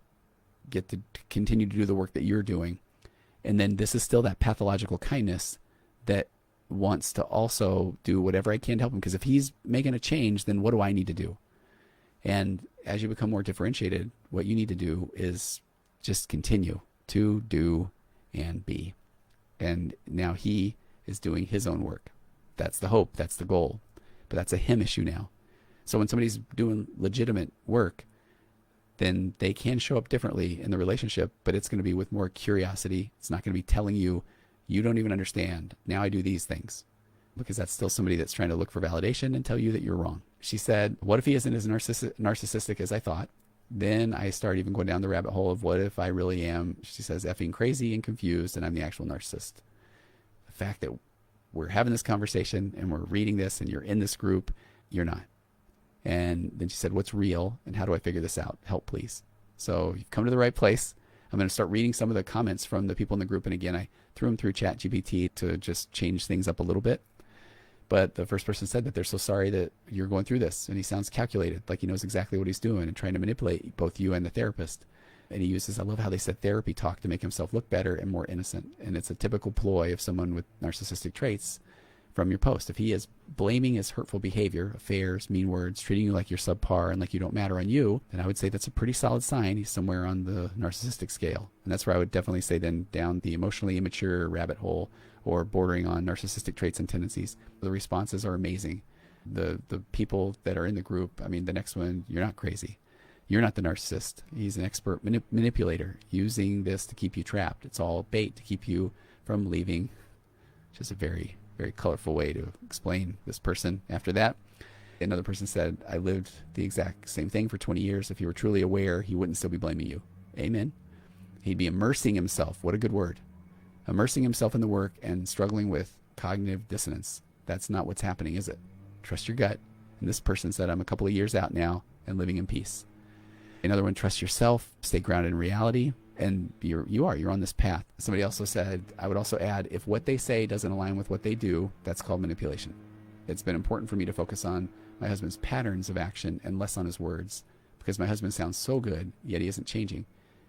get to continue to do the work that you're doing. And then this is still that pathological kindness that wants to also do whatever I can to help him. Because if he's making a change, then what do I need to do? And as you become more differentiated, what you need to do is just continue to do and be. And now he is doing his own work. That's the hope. That's the goal. But that's a him issue now. So when somebody's doing legitimate work, then they can show up differently in the relationship, but it's going to be with more curiosity. It's not going to be telling you, you don't even understand. Now I do these things. Because that's still somebody that's trying to look for validation and tell you that you're wrong. She said, what if he isn't as narcissistic as I thought? Then I start even going down the rabbit hole of what if I really am, she says, effing crazy and confused and I'm the actual narcissist. The fact that we're having this conversation and we're reading this and you're in this group, you're not. And then she said, what's real and how do I figure this out? Help, please. So you've come to the right place. I'm going to start reading some of the comments from the people in the group. And again, I threw them through ChatGPT to just change things up a little bit. But the first person said that they're so sorry that you're going through this. And he sounds calculated, like he knows exactly what he's doing and trying to manipulate both you and the therapist. And he uses, I love how they said therapy talk to make himself look better and more innocent. And it's a typical ploy of someone with narcissistic traits from your post. If he is blaming his hurtful behavior, affairs, mean words, treating you like you're subpar and like you don't matter on you, then I would say that's a pretty solid sign he's somewhere on the narcissistic scale. And that's where I would definitely say then down the emotionally immature rabbit hole or bordering on narcissistic traits and tendencies. The responses are amazing. The people that are in the group, I mean, the next one, you're not crazy. You're not the narcissist. He's an expert manipulator using this to keep you trapped. It's all bait to keep you from leaving. Just a very, very colorful way to explain this person. After that, another person said, I lived the exact same thing for 20 years. If he were truly aware, he wouldn't still be blaming you. Amen. He'd be immersing himself. What a good word. Immersing himself in the work and struggling with cognitive dissonance. That's not what's happening, is it? Trust your gut. And this person said, I'm a couple of years out now and living in peace. Another one, trust yourself, stay grounded in reality. And you're on this path. Somebody also said, I would also add, if what they say doesn't align with what they do, that's called manipulation. It's been important for me to focus on my husband's patterns of action and less on his words, because my husband sounds so good, yet he isn't changing.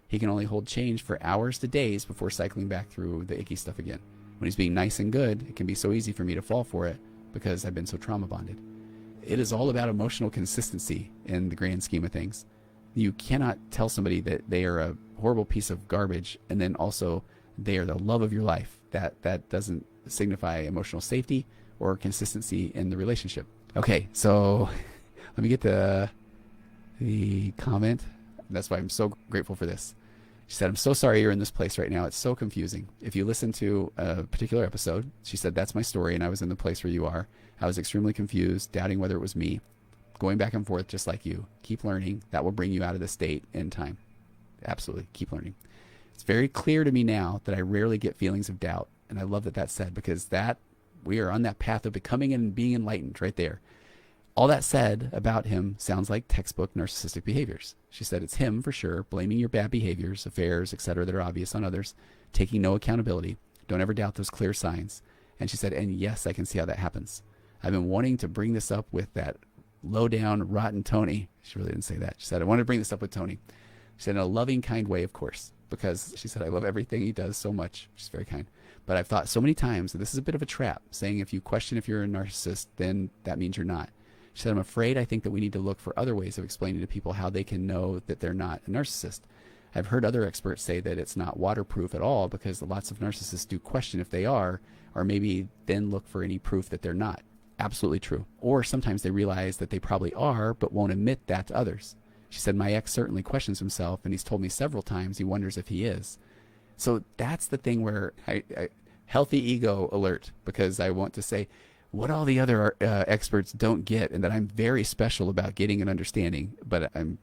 He can only hold change for hours to days before cycling back through the icky stuff again. When he's being nice and good, it can be so easy for me to fall for it because I've been so trauma bonded. It is all about emotional consistency in the grand scheme of things. You cannot tell somebody that they are a horrible piece of garbage and then also they are the love of your life. That doesn't signify emotional safety or consistency in the relationship. Okay, so let me get the comment. That's why I'm so grateful for this. She said, I'm so sorry you're in this place right now. It's so confusing. If you listen to a particular episode, she said, that's my story and I was in the place where you are. I was extremely confused, doubting whether it was me. Going back and forth just like you. Keep learning. That will bring you out of the state in time. Absolutely. Keep learning. It's very clear to me now that I rarely get feelings of doubt. And I love that that's said, because that we are on that path of becoming and being enlightened right there. All that said about him sounds like textbook narcissistic behaviors. She said it's him for sure, blaming your bad behaviors, affairs, etc. that are obvious on others, taking no accountability. Don't ever doubt those clear signs. And she said, and yes, I can see how that happens. I've been wanting to bring this up with that low down, rotten Tony. She really didn't say that. She said, I want to bring this up with Tony. She said, in a loving, kind way, of course, because she said, I love everything he does so much. She's very kind. But I've thought so many times that this is a bit of a trap, saying if you question if you're a narcissist, then that means you're not. She said, I'm afraid I think that we need to look for other ways of explaining to people how they can know that they're not a narcissist. I've heard other experts say that it's not waterproof at all because lots of narcissists do question if they are, or maybe then look for any proof that they're not. Absolutely true. Or sometimes they realize that they probably are, but won't admit that to others. She said, my ex certainly questions himself, and he's told me several times he wonders if he is. So that's the thing where healthy ego alert, because I want to say what all the other experts don't get, and that I'm very special about getting and understanding, but I'm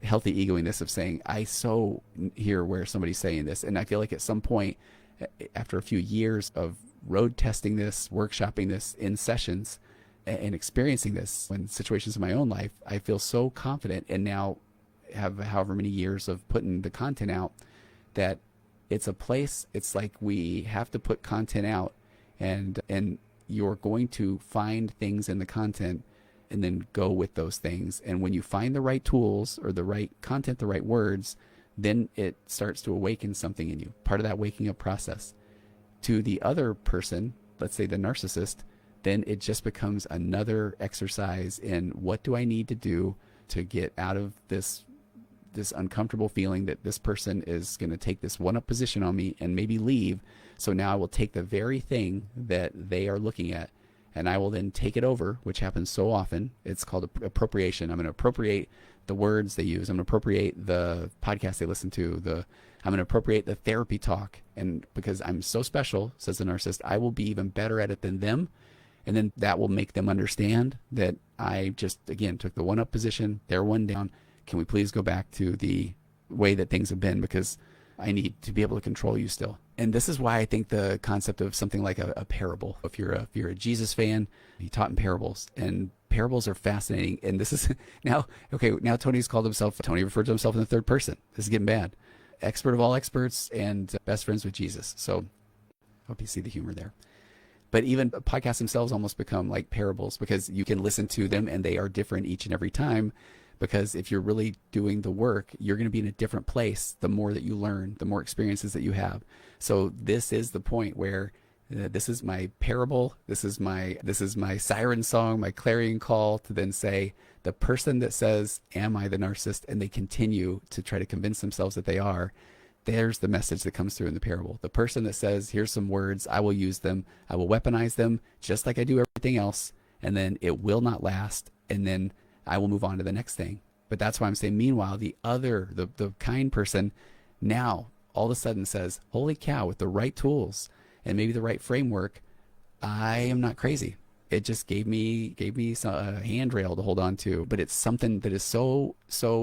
healthy egoing this of saying, I so hear where somebody's saying this. And I feel like at some point, after a few years of road testing this, workshopping this in sessions, and experiencing this in situations in my own life, I feel so confident, and now have however many years of putting the content out, that it's a place, it's like we have to put content out, and you're going to find things in the content and then go with those things. And when you find the right tools or the right content, the right words, then it starts to awaken something in you, part of that waking up process. To the other person, let's say the narcissist, then it just becomes another exercise in what do I need to do to get out of this uncomfortable feeling that this person is going to take this one-up position on me and maybe leave. So now I will take the very thing that they are looking at, and I will then take it over, which happens so often. It's called appropriation. I'm going to appropriate the words they use. I'm going to appropriate the podcast they listen to. I'm going to appropriate the therapy talk. And because I'm so special, says the narcissist, I will be even better at it than them. And then that will make them understand that I just, again, took the one-up position. They're one down. Can we please go back to the way that things have been, because I need to be able to control you still. And this is why I think the concept of something like a parable, if you're a Jesus fan, he taught in parables, and parables are fascinating. And this is now Tony referred to himself in the third person. This is getting bad. Expert of all experts and best friends with Jesus. So hope you see the humor there. But even podcasts themselves almost become like parables, because you can listen to them and they are different each and every time. Because if you're really doing the work, you're going to be in a different place the more that you learn, the more experiences that you have. So this is the point where this is my parable. This is my siren song, my clarion call to then say, the person that says, am I the narcissist? And they continue to try to convince themselves that they are. There's the message that comes through in the parable. The person that says, here's some words, I will use them. I will weaponize them just like I do everything else. And then it will not last. And then I will move on to the next thing. But that's why I'm saying, meanwhile, the kind person now all of a sudden says, holy cow, with the right tools and maybe the right framework, I am not crazy. It just gave me a handrail to hold on to. But it's something that is so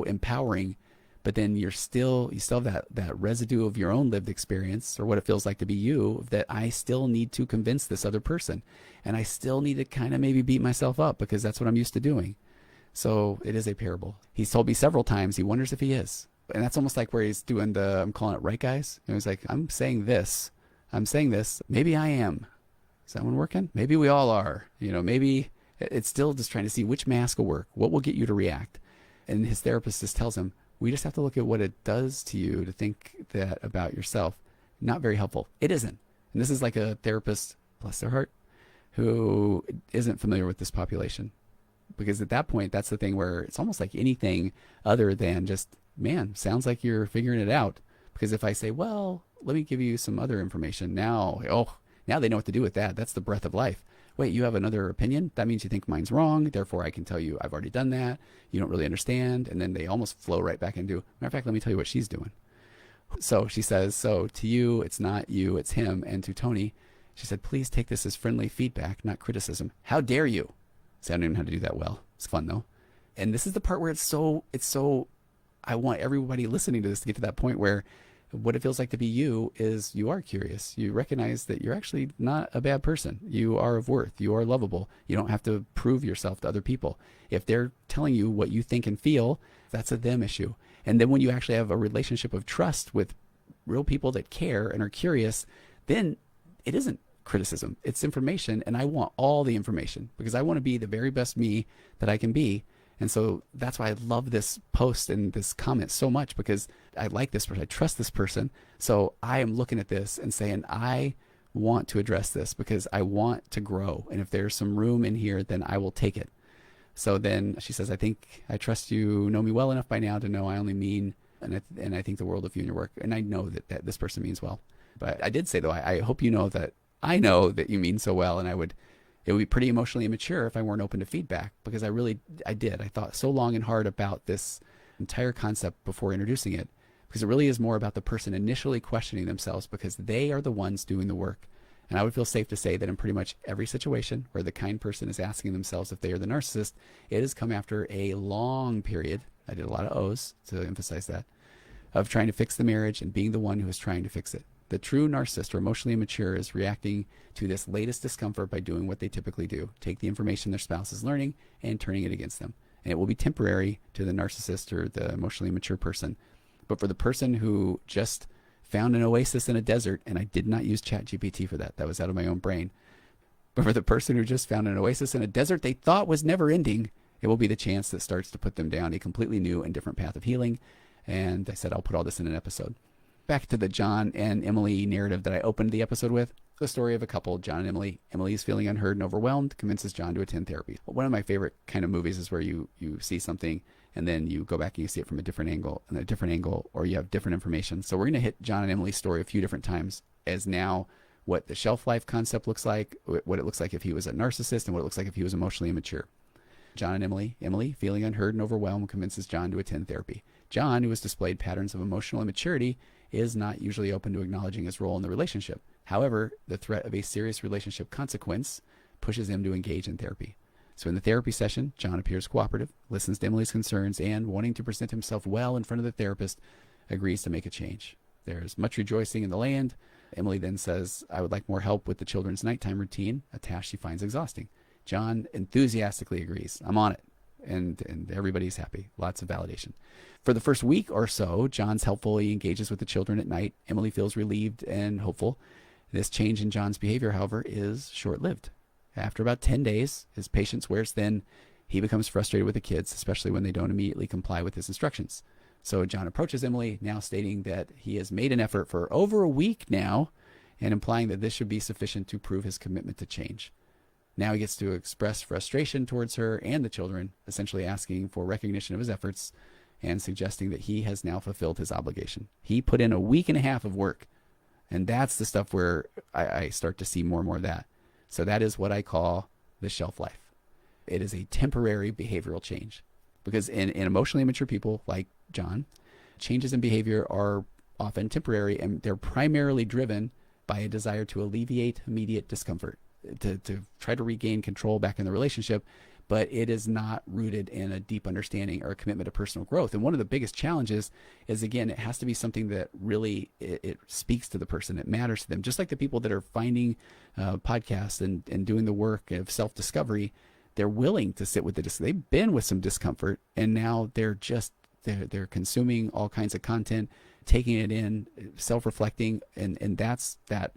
empowering. But then you still have that residue of your own lived experience, or what it feels like to be you, that I still need to convince this other person. And I still need to kind of maybe beat myself up, because that's what I'm used to doing. So it is a parable. He's told me several times he wonders if he is. And that's almost like where he's doing I'm calling it right, guys. And he's like, I'm saying this. Maybe I am. Is that one working? Maybe we all are. Maybe it's still just trying to see which mask will work. What will get you to react? And his therapist just tells him, we just have to look at what it does to you to think that about yourself. Not very helpful. It isn't. And this is like a therapist, bless their heart, who isn't familiar with this population. Because at that point, that's the thing where it's almost like anything other than just, man, sounds like you're figuring it out. Because if I say, well, let me give you some other information now they know what to do with that. That's the breath of life. Wait, you have another opinion? That means you think mine's wrong. Therefore, I can tell you I've already done that. You don't really understand. And then they almost flow right back into, matter of fact, let me tell you what she's doing. So she says, so to you, it's not you, it's him. And to Tony, she said, please take this as friendly feedback, not criticism. How dare you? See, I don't even know how to do that well. It's fun though. And this is the part where it's so, I want everybody listening to this to get to that point where what it feels like to be you is you are curious. You recognize that you're actually not a bad person. You are of worth. You are lovable. You don't have to prove yourself to other people. If they're telling you what you think and feel, that's a them issue. And then when you actually have a relationship of trust with real people that care and are curious, then it isn't criticism. It's information, and I want all the information because I want to be the very best me that I can be. And so that's why I love this post and this comment so much, because I like this person. I trust this person. So I am looking at this and saying, I want to address this because I want to grow. And if there's some room in here, then I will take it. So then she says, I think I trust you know me well enough by now to know I only mean, and I think the world of you and your work. And I know that this person means well. But I did say, though, I hope you know that I know that you mean so well. And it would be pretty emotionally immature if I weren't open to feedback, because I did. I thought so long and hard about this entire concept before introducing it, because it really is more about the person initially questioning themselves, because they are the ones doing the work. And I would feel safe to say that in pretty much every situation where the kind person is asking themselves if they are the narcissist, it has come after a long period, I did a lot of O's to emphasize that, of trying to fix the marriage and being the one who is trying to fix it. The true narcissist or emotionally immature is reacting to this latest discomfort by doing what they typically do: take the information their spouse is learning and turning it against them. And it will be temporary to the narcissist or the emotionally immature person. But for the person who just found an oasis in a desert, and I did not use ChatGPT for that, that was out of my own brain. But for the person who just found an oasis in a desert they thought was never ending, it will be the chance that starts to put them down a completely new and different path of healing. And I said I'll put all this in an episode. Back to the John and Emily narrative that I opened the episode with. The story of a couple, John and Emily. Emily is feeling unheard and overwhelmed, convinces John to attend therapy. One of my favorite kind of movies is where you see something and then you go back and you see it from a different angle, or you have different information. So we're going to hit John and Emily's story a few different times as now what the shelf life concept looks like, what it looks like if he was a narcissist, and what it looks like if he was emotionally immature. John and Emily, feeling unheard and overwhelmed, convinces John to attend therapy. John, who has displayed patterns of emotional immaturity, is not usually open to acknowledging his role in the relationship. However, the threat of a serious relationship consequence pushes him to engage in therapy. So in the therapy session, John appears cooperative, listens to Emily's concerns, and, wanting to present himself well in front of the therapist, agrees to make a change. There's much rejoicing in the land. Emily then says, I would like more help with the children's nighttime routine, a task she finds exhausting. John enthusiastically agrees. I'm on it. And everybody's happy. Lots of validation. For the first week or so, John's helpfully engages with the children at night. Emily feels relieved and hopeful. This change in John's behavior, however, is short-lived. After about 10 days, his patience wears thin. He becomes frustrated with the kids, especially when they don't immediately comply with his instructions. So John approaches Emily, now stating that he has made an effort for over a week now, and implying that this should be sufficient to prove his commitment to change. Now he gets to express frustration towards her and the children, essentially asking for recognition of his efforts and suggesting that he has now fulfilled his obligation. He put in a week and a half of work, and that's the stuff where I start to see more and more of that. So that is what I call the shelf life. It is a temporary behavioral change, because in emotionally immature people like John, changes in behavior are often temporary, and they're primarily driven by a desire to alleviate immediate discomfort, to try to regain control back in the relationship, but it is not rooted in a deep understanding or a commitment to personal growth. And one of the biggest challenges is, again, it has to be something that really it speaks to the person. It matters to them. Just like the people that are finding podcasts and doing the work of self-discovery, they're willing to sit with they've been with some discomfort, and now they're they're consuming all kinds of content, taking it in, self-reflecting, and that's that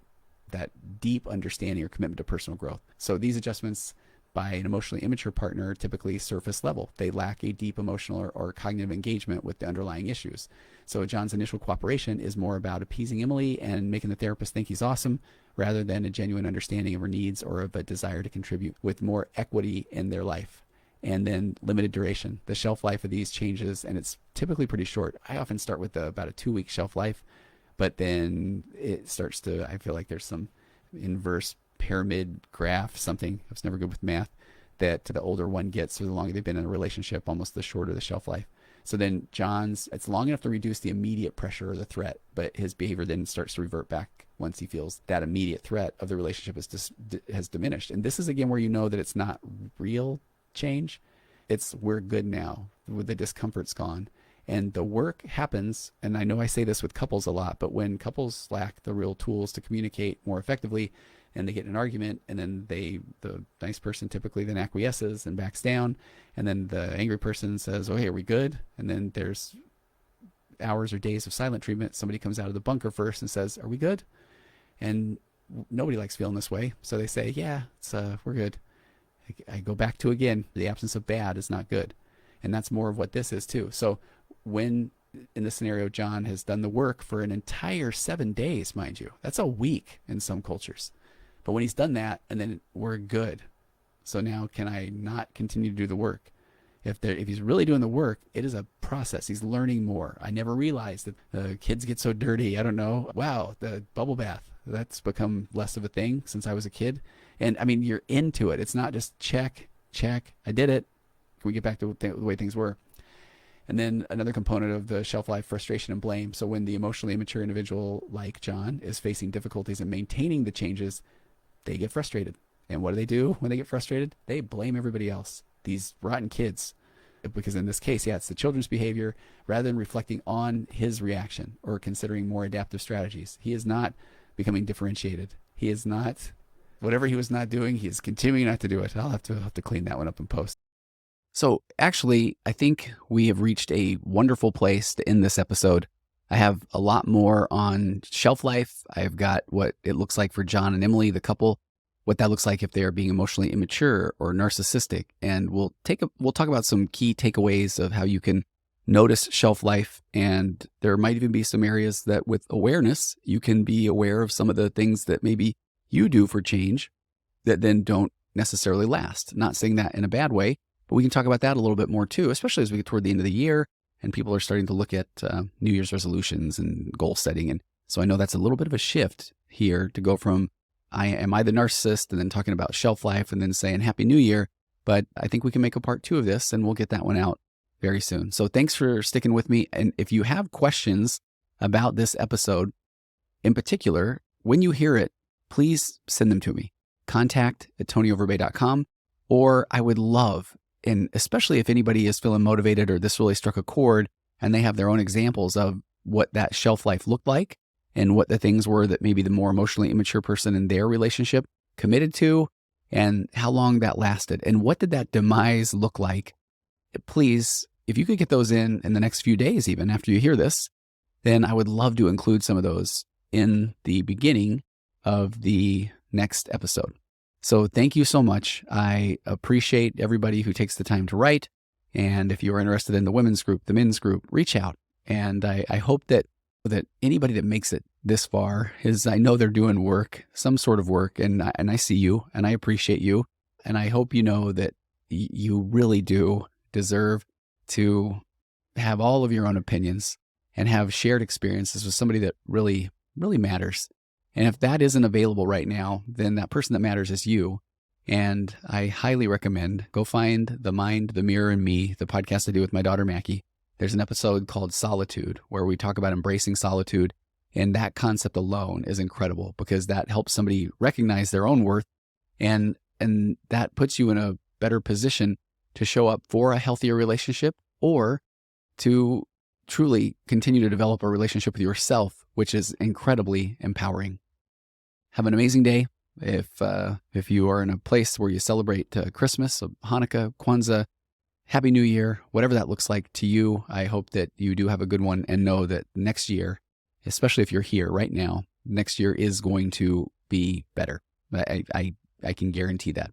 deep understanding or commitment to personal growth. So these adjustments by an emotionally immature partner are typically surface level. They lack a deep emotional or cognitive engagement with the underlying issues. So John's initial cooperation is more about appeasing Emily and making the therapist think he's awesome, rather than a genuine understanding of her needs or of a desire to contribute with more equity in their life. And then limited duration, the shelf life of these changes, and it's typically pretty short. I often start with about a 2-week shelf life, but then it starts to, I feel like there's some inverse pyramid graph, something, I was never good with math, that the older one gets, or the longer they've been in a relationship, almost the shorter the shelf life. So then it's long enough to reduce the immediate pressure or the threat, but his behavior then starts to revert back once he feels that immediate threat of the relationship has diminished. And this is, again, where you know that it's not real change. It's we're good now, the discomfort's gone. And the work happens, and I know I say this with couples a lot, but when couples lack the real tools to communicate more effectively, and they get in an argument, and then the nice person typically then acquiesces and backs down, and then the angry person says, oh, hey, are we good? And then there's hours or days of silent treatment. Somebody comes out of the bunker first and says, are we good? And nobody likes feeling this way. So they say, yeah, we're good. I go back to, again, the absence of bad is not good. And that's more of what this is too. So when in this scenario, John has done the work for an entire 7 days, mind you, that's a week in some cultures. But when he's done that, and then we're good. So now can I not continue to do the work? If he's really doing the work, it is a process. He's learning more. I never realized that the kids get so dirty. I don't know. Wow, the bubble bath, that's become less of a thing since I was a kid. And I mean, you're into it. It's not just check, I did it. Can we get back to the way things were? And then another component of the shelf life, frustration and blame. So when the emotionally immature individual like John is facing difficulties in maintaining the changes, they get frustrated. And what do when they get frustrated? They blame everybody else. These rotten kids. Because in this case, yeah, it's the children's behavior rather than reflecting on his reaction or considering more adaptive strategies. He is not becoming differentiated. He is not, whatever he was not doing, he is continuing not to do it. I'll have to clean that one up in post. So actually, I think we have reached a wonderful place to end this episode. I have a lot more on shelf life. I've got what it looks like for John and Emily, the couple, what that looks like if they are being emotionally immature or narcissistic. And we'll talk about some key takeaways of how you can notice shelf life. And there might even be some areas that with awareness, you can be aware of some of the things that maybe you do for change that then don't necessarily last. Not saying that in a bad way, but we can talk about that a little bit more too, especially as we get toward the end of the year and people are starting to look at New Year's resolutions and goal setting. And so I know that's a little bit of a shift here to go from am I the narcissist and then talking about shelf life and then saying Happy New Year. But I think we can make a part 2 of this and we'll get that one out very soon. So thanks for sticking with me. And if you have questions about this episode in particular, when you hear it, please send them to me. contact@tonyoverbay.com. Or I would love, and especially if anybody is feeling motivated or this really struck a chord and they have their own examples of what that shelf life looked like and what the things were that maybe the more emotionally immature person in their relationship committed to and how long that lasted and what did that demise look like. Please, if you could get those in the next few days, even after you hear this, then I would love to include some of those in the beginning of the next episode. So thank you so much. I appreciate everybody who takes the time to write. And if you're interested in the women's group, the men's group, reach out. And I hope that anybody that makes it this far I know they're doing work, some sort of work. And I see you and I appreciate you. And I hope you know that you really do deserve to have all of your own opinions and have shared experiences with somebody that really, really matters. And if that isn't available right now, then that person that matters is you. And I highly recommend go find The Mind, the Mirror, and Me, the podcast I do with my daughter, Mackie. There's an episode called Solitude where we talk about embracing solitude. And that concept alone is incredible because that helps somebody recognize their own worth. And that puts you in a better position to show up for a healthier relationship or to truly continue to develop a relationship with yourself, which is incredibly empowering. Have an amazing day. If you are in a place where you celebrate Christmas, Hanukkah, Kwanzaa, Happy New Year, whatever that looks like to you, I hope that you do have a good one and know that next year, especially if you're here right now, next year is going to be better. I can guarantee that.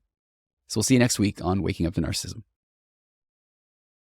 So we'll see you next week on Waking Up to Narcissism.